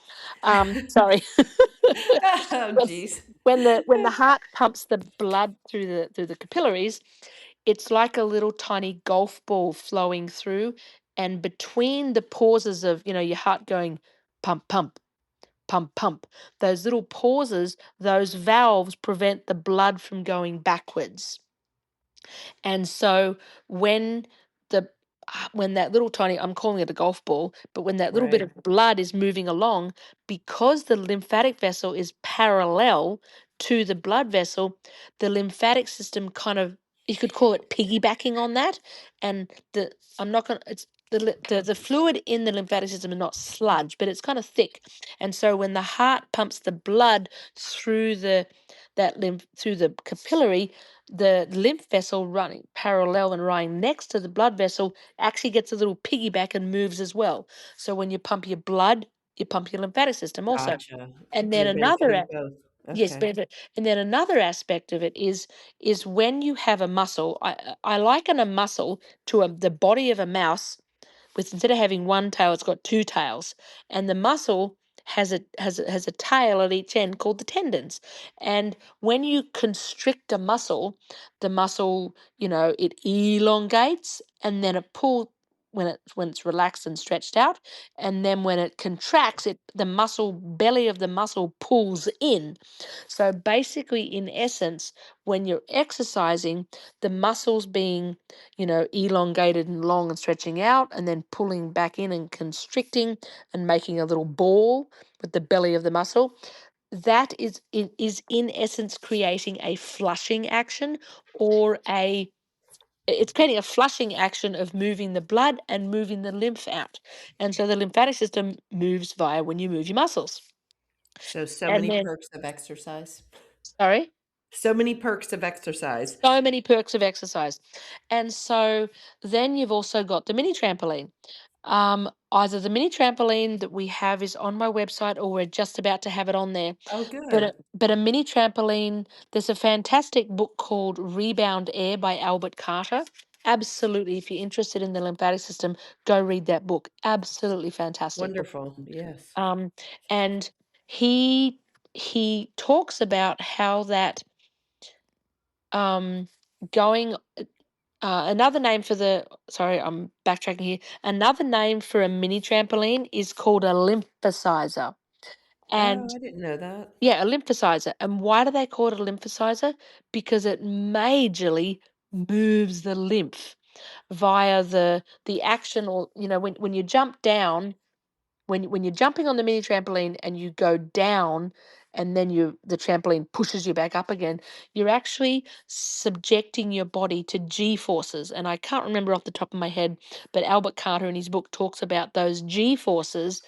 Sorry. Oh, when geez. when the heart pumps the blood through the capillaries, it's like a little tiny golf ball flowing through, and between the pauses of, you know, your heart going pump pump pump pump, those little pauses, those valves prevent the blood from going backwards. And so when the when that little tiny, I'm calling it a golf ball, but when that little bit Right. of blood is moving along, because the lymphatic vessel is parallel to the blood vessel, the lymphatic system kind of, you could call it piggybacking on that. And I'm not going to, it's the fluid in the lymphatic system is not sludge, but it's kind of thick. And so when the heart pumps the blood through through the capillary, the lymph vessel running parallel and running next to the blood vessel actually gets a little piggyback and moves as well. So when you pump your blood, you pump your lymphatic system also. Gotcha. And then You're another benefiting both. yes, Okay. benefit. And then another aspect of it is when you have a muscle. I liken a muscle to the body of a mouse, with instead of having one tail, it's got two tails, and the muscle has a tail at each end called the tendons. And when you constrict a muscle, the muscle, you know, it elongates, and then it pulls when it's relaxed and stretched out, and then when it contracts, the muscle belly of the muscle pulls in. So basically, in essence, when you're exercising, the muscles being, you know, elongated and long and stretching out, and then pulling back in and constricting and making a little ball with the belly of the muscle. That is in essence creating a flushing action, or it's creating a flushing action of moving the blood and moving the lymph out. And so the lymphatic system moves via when you move your muscles. So And many then, perks of exercise. sorry? So many perks of exercise. So many perks of exercise. And so then you've also got the mini trampoline. Either the mini trampoline that we have is on my website, or we're just about to have it on there. Oh, But good. a mini trampoline, there's a fantastic book called Rebound Air by Albert Carter. Absolutely, if you're interested in the lymphatic system, go read that book. Absolutely fantastic book. Wonderful. Yes. Um, and he talks about how that um, going another name for sorry, I'm backtracking here. Another name for a mini trampoline is called a lymphosizer. Oh, And I didn't know that. yeah, a lymphosizer. And why do they call it a lymphosizer? Because it majorly moves the lymph via the action, or, you know, when you jump down, when you're jumping on the mini trampoline and you go down, and then the trampoline pushes you back up again, you're actually subjecting your body to g forces. And I can't remember off the top of my head, but Albert Carter in his book talks about those g forces.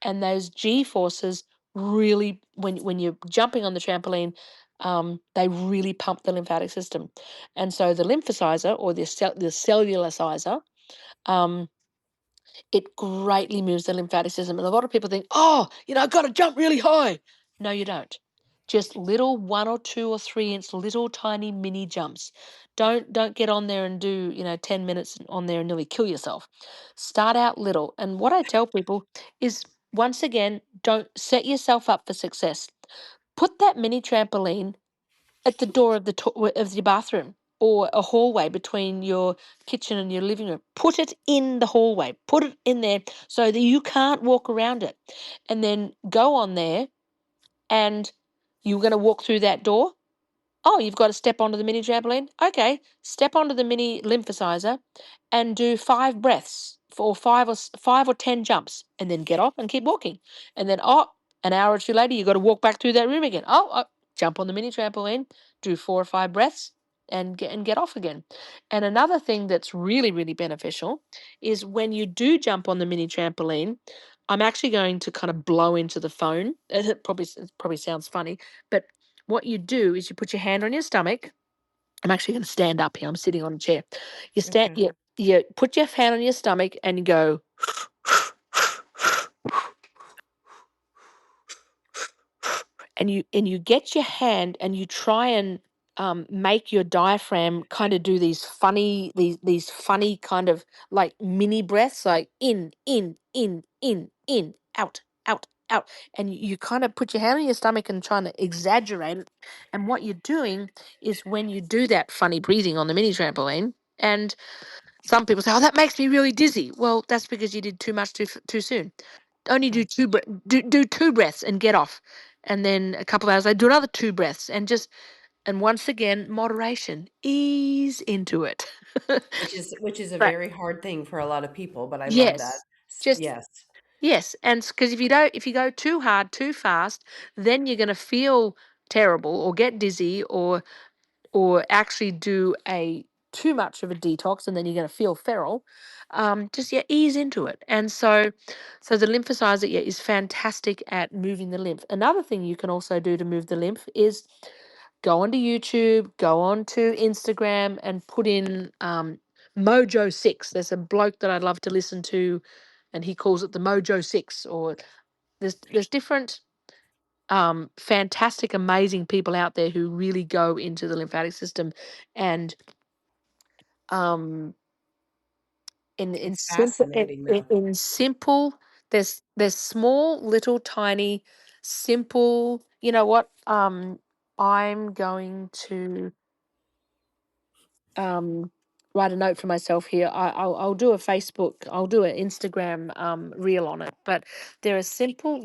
And those g forces really, when you're jumping on the trampoline, they really pump the lymphatic system. And so the lymphosizer, or the cellular sizer, um, it greatly moves the lymphatic system. And a lot of people think, oh, you know, I've got to jump really high. No, you don't. Just little 1 or 2 or 3 inch little tiny mini jumps. Don't get on there and do, you know, 10 minutes on there and nearly kill yourself. Start out little. And what I tell people is, once again, don't set yourself up for success. Put that mini trampoline at the door of of your bathroom, or a hallway between your kitchen and your living room. Put it in the hallway. Put it in there so that you can't walk around it. And then go on there, and you're going to walk through that door. Oh, you've got to step onto the mini trampoline. Okay, step onto the mini lymphosizer and do 5 breaths. or 5 or 10 jumps, and then get off and keep walking. And then, an hour or two later, you got to walk back through that room again. Jump on the mini trampoline, do 4 or 5 breaths, and get off again. And another thing that's really, really beneficial is when you do jump on the mini trampoline, I'm actually going to kind of blow into the phone. It probably sounds funny, but what you do is you put your hand on your stomach. I'm actually going to stand up here. I'm sitting on a chair. Okay. You put your hand on your stomach and you go, and you get your hand and you try and make your diaphragm kind of do these funny kind of like mini breaths, like in, out, out, out. And you kind of put your hand on your stomach and trying to exaggerate it. And what you're doing is, when you do that funny breathing on the mini trampoline, and some people say, "Oh, that makes me really dizzy." Well, that's because you did too much too soon. Only do Right. do 2 breaths and get off, and then a couple of hours later, do another 2 breaths, and once again, moderation. Ease into it. Which is a Right. very hard thing for a lot of people, but I love that. Yes. Just Yes. yes, and because if you go too hard, too fast, then you're going to feel terrible or get dizzy, or actually do a too much of a detox, and then you're going to feel feral. Just, yeah, ease into it. And so the lymphocyzer, yeah, is fantastic at moving the lymph. Another thing you can also do to move the lymph is go onto YouTube, go onto Instagram, and put in Mojo 6. There's a bloke that I love to listen to, and he calls it the Mojo 6. Or there's different fantastic, amazing people out there who really go into the lymphatic system, and um, in It's simple fascinating, though. in simple. There's small, little, tiny, simple. You know what? I'm going to um write a note for myself here. I'll do a Facebook. I'll do an Instagram reel on it. But there are simple,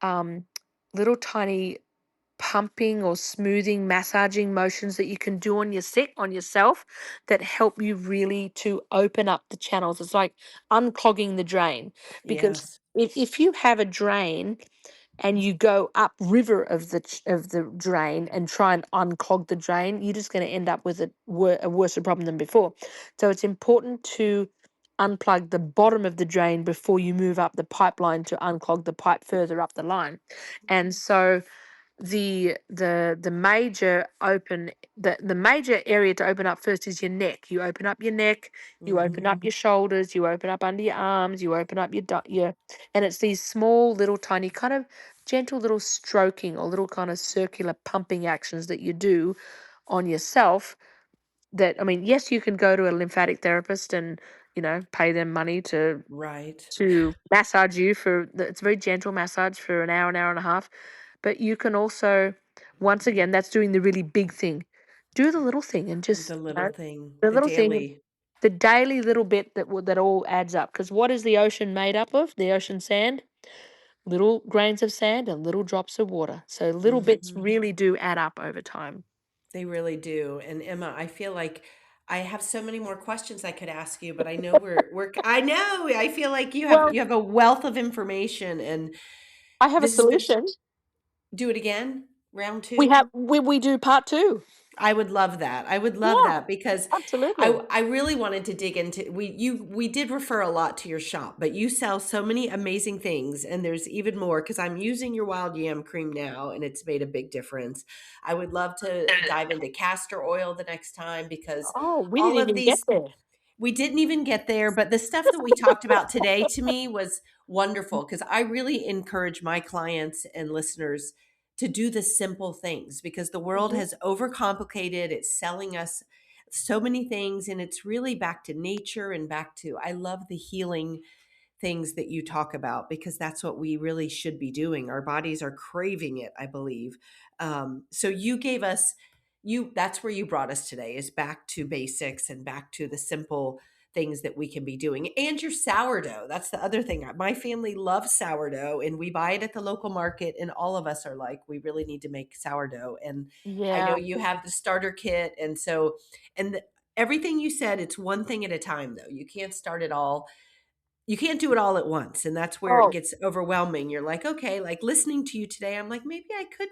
um, little tiny pumping or smoothing, massaging motions that you can do on yourself, that help you really to open up the channels. It's like unclogging the drain, because Yes. if you have a drain and you go up river of the drain and try and unclog the drain, you're just going to end up with a worse problem than before. So it's important to unplug the bottom of the drain before you move up the pipeline to unclog the pipe further up the line. And so the major the major area to open up first is your neck. You open up your neck, you open Mhm. up your shoulders, you open up under your arms, you open up your, and it's these small little tiny kind of gentle little stroking or little kind of circular pumping actions that you do on yourself. That, I mean, yes, you can go to a lymphatic therapist and, pay them money to Right. massage you it's a very gentle massage for an hour and a half. But you can also, once again, that's doing the really big thing. Do the little thing, and The just, little thing, the the little thing, daily. the daily little bit that all adds up. Because what is the ocean made up of? The ocean sand, little grains of sand and little drops of water. So little bits Mhm. really do add up over time. They really do. And Emma, I feel like I have so many more questions I could ask you, but I know I know, I feel like Well, you have a wealth of information, and I have a this has been solution. do it again, round We 2. have we do part two. I would love that. I would love Yeah, that because absolutely. I really wanted to dig into we did refer a lot to your shop, but you sell so many amazing things, and there's even more because I'm using your wild yam cream now and it's made a big difference. I would love to dive into castor oil the next time because Oh, we all didn't of even get these there. we didn't even get there, but the stuff that we talked about today to me was wonderful because I really encourage my clients and listeners to do the simple things because the world Mhm. has overcomplicated. It's selling us so many things, and it's really back to nature and back to, I love the healing things that you talk about because that's what we really should be doing. Our bodies are craving it, I believe. So you gave us that's where you brought us today, is back to basics and back to the simple things that we can be doing. And your sourdough, that's the other thing. My family loves sourdough and we buy it at the local market, and all of us are like, we really need to make sourdough. And I know Yeah. you have the starter kit, and so and everything you said, it's one thing at a time, though. You can't start it all. You can't do it all at once. And that's where it Oh, gets overwhelming. You're like, okay, like listening to you today, I'm like, maybe I could,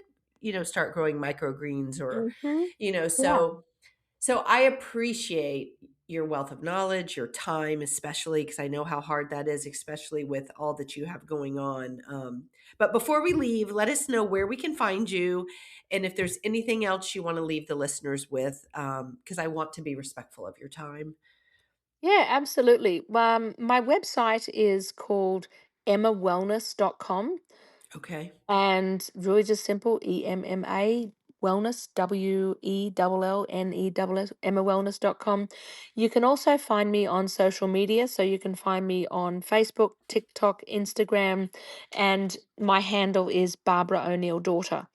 start growing microgreens or, mm-hmm. Yeah. so I appreciate your wealth of knowledge, your time, especially because I know how hard that is, especially with all that you have going on. But before we leave, let us know where we can find you and if there's anything else you want to leave the listeners with, because I want to be respectful of your time. Yeah, absolutely. My website is called emmawellness.com, Okay. and really just simple, EMMA wellness, WELLNESS, emmawellness.com. You can also find me on social media. So you can find me on Facebook, TikTok, Instagram, and my handle is Barbara O'Neill Daughter.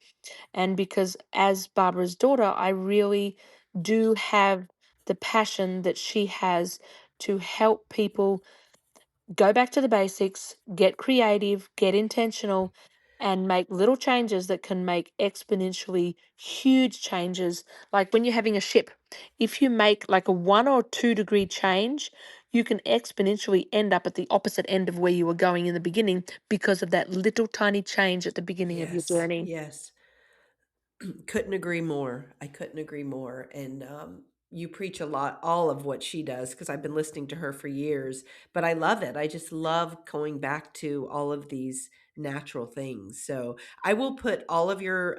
And because as Barbara's daughter, I really do have the passion that she has to help people go back to the basics, get creative, get intentional, and make little changes that can make exponentially huge changes. Like when you're having a ship, if you make like a 1 or 2 degree change, you can exponentially end up at the opposite end of where you were going in the beginning because of that little tiny change at the beginning of your Yes. journey. Yes. Couldn't agree more. I couldn't agree more. And you preach a lot, all of what she does, because I've been listening to her for years. But I love it. I just love going back to all of these natural things. So I will put all of your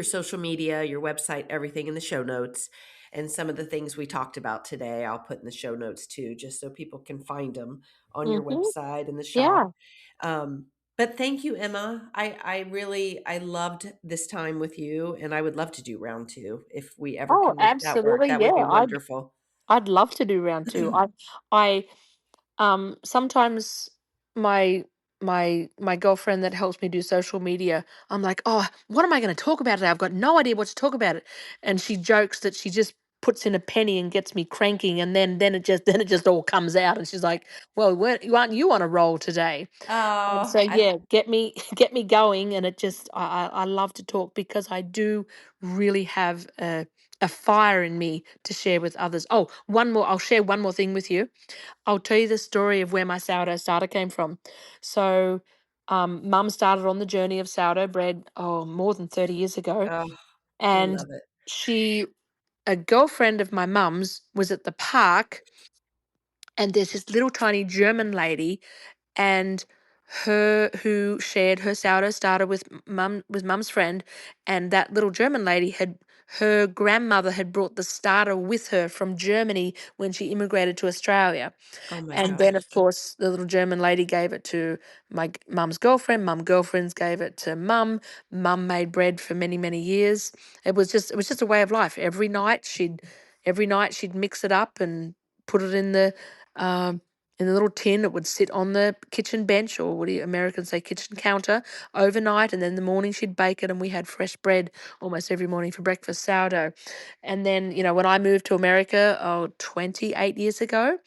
social media, your website, everything in the show notes. And some of the things we talked about today, I'll put in the show notes too, just so people can find them on your Hmm. website and the shop. Yeah. Um, but thank you, Emma. I loved this time with you, and I would love to do round two if we ever Oh, can make that work. absolutely. That would be Yeah. wonderful. I'd love to do round two. I sometimes my my girlfriend that helps me do social media, I'm like, oh, what am I going to talk about today? I've got no idea what to talk about it. And she jokes that she just puts in a penny and gets me cranking, and then it just then it just all comes out. And she's like, well, aren't you on a roll today? And so Oh, I yeah, get me get me going. And it just I love to talk because I do really have a fire in me to share with others. Oh, one more. I'll share one more thing with you. I'll tell you the story of where my sourdough starter came from. So, mum started on the journey of sourdough bread, oh, more than 30 years ago. oh, I And love it. she, a girlfriend of my mum's, was at the park, and there's this little tiny German lady and her who shared her sourdough starter with mum's friend, and that little German lady had her grandmother had brought the starter with her from Germany when she immigrated to Australia. Oh my And then, gosh. of course, the little German lady gave it to my mum's girlfriend. Mum girlfriends gave it to mum. Mum made bread for many, many years. It was just a way of life. Every night she'd mix it up and put it um, in the little tin. It would sit on the kitchen bench, or what do you Americans say, kitchen counter, overnight. And then in the morning she'd bake it, and we had fresh bread almost every morning for breakfast, sourdough. And then, when I moved to America, 28 years ago,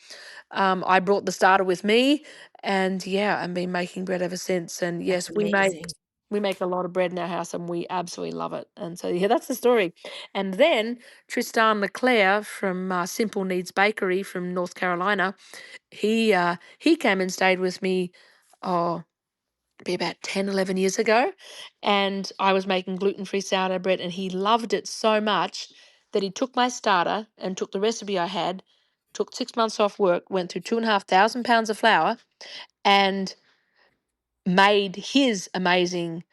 I brought the starter with me, and yeah, I've been making bread ever since. And That's yes, we make amazing. we make a lot of bread in our house, and we absolutely love it. And so yeah, that's the story. And then Tristan Leclerc from Simple Needs Bakery from North Carolina, he came and stayed with me. Oh, be about 10, 11 years ago, and I was making gluten-free sourdough bread, and he loved it so much that he took my starter and took the recipe I had, took 6 months off work, went through 2,500 pounds of flour, and made his amazing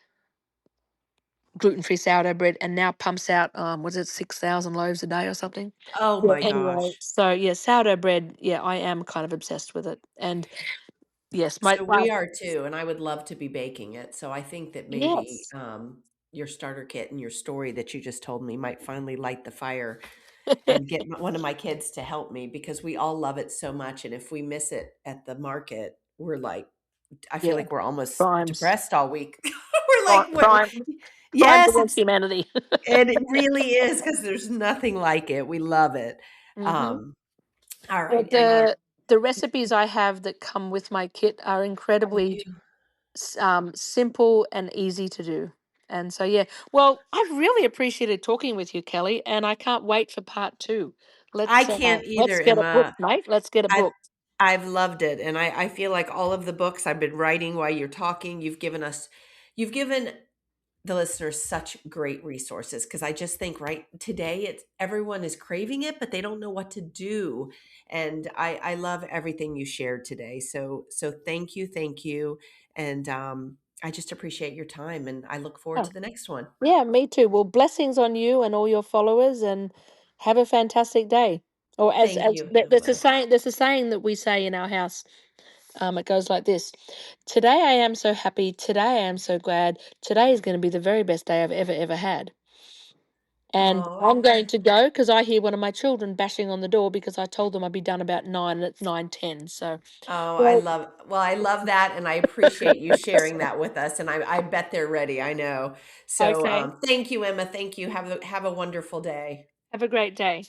gluten-free sourdough bread, and now pumps out, was it 6,000 loaves a day or something? Oh Yeah, my anyway, gosh. so yeah, sourdough bread, yeah, I am kind of obsessed with it. And yes, So we are too, and I would love to be baking it. So I think that maybe yes. your starter kit and your story that you just told me might finally light the fire and get one of my kids to help me because we all love it so much. And if we miss it at the market, we're like, I feel Yeah, like we're almost crimes. depressed all week. We're like, what? Crime. Crimes Yes, against humanity. and it really is because there's nothing like it. We love it. Hmm. Um, all Well, right, Emma. the recipes I have that come with my kit are Oh, you incredibly do. simple and easy to do. And so, yeah, well, I've really appreciated talking with you, Kelly, and I can't wait for part two. I can't Let's either, get a book, Emma. mate. Let's get a I've book. I've loved it, and I feel like all of the books I've been writing while you're talking, you've given the listeners such great resources, because I just think right today it's everyone is craving it, but they don't know what to do. And I love everything you shared today. So thank you, and I just appreciate your time, and I look forward Oh, to the next one. yeah, me too. Well, blessings on you and all your followers, and have a fantastic day. Or Thank as you. I there's a will. saying, that we say in our house. It goes like this: Today I am so happy. Today I am so glad. Today is going to be the very best day I've ever had. And Oh, I'm going to go because I hear one of my children bashing on the door because I told them I'd be done about 9 and it's 9:10. So, oh, well, I love that, and I appreciate you sharing that with us. And I bet they're ready. I know. So okay. thank you, Emma. Thank you. Have a wonderful day. Have a great day.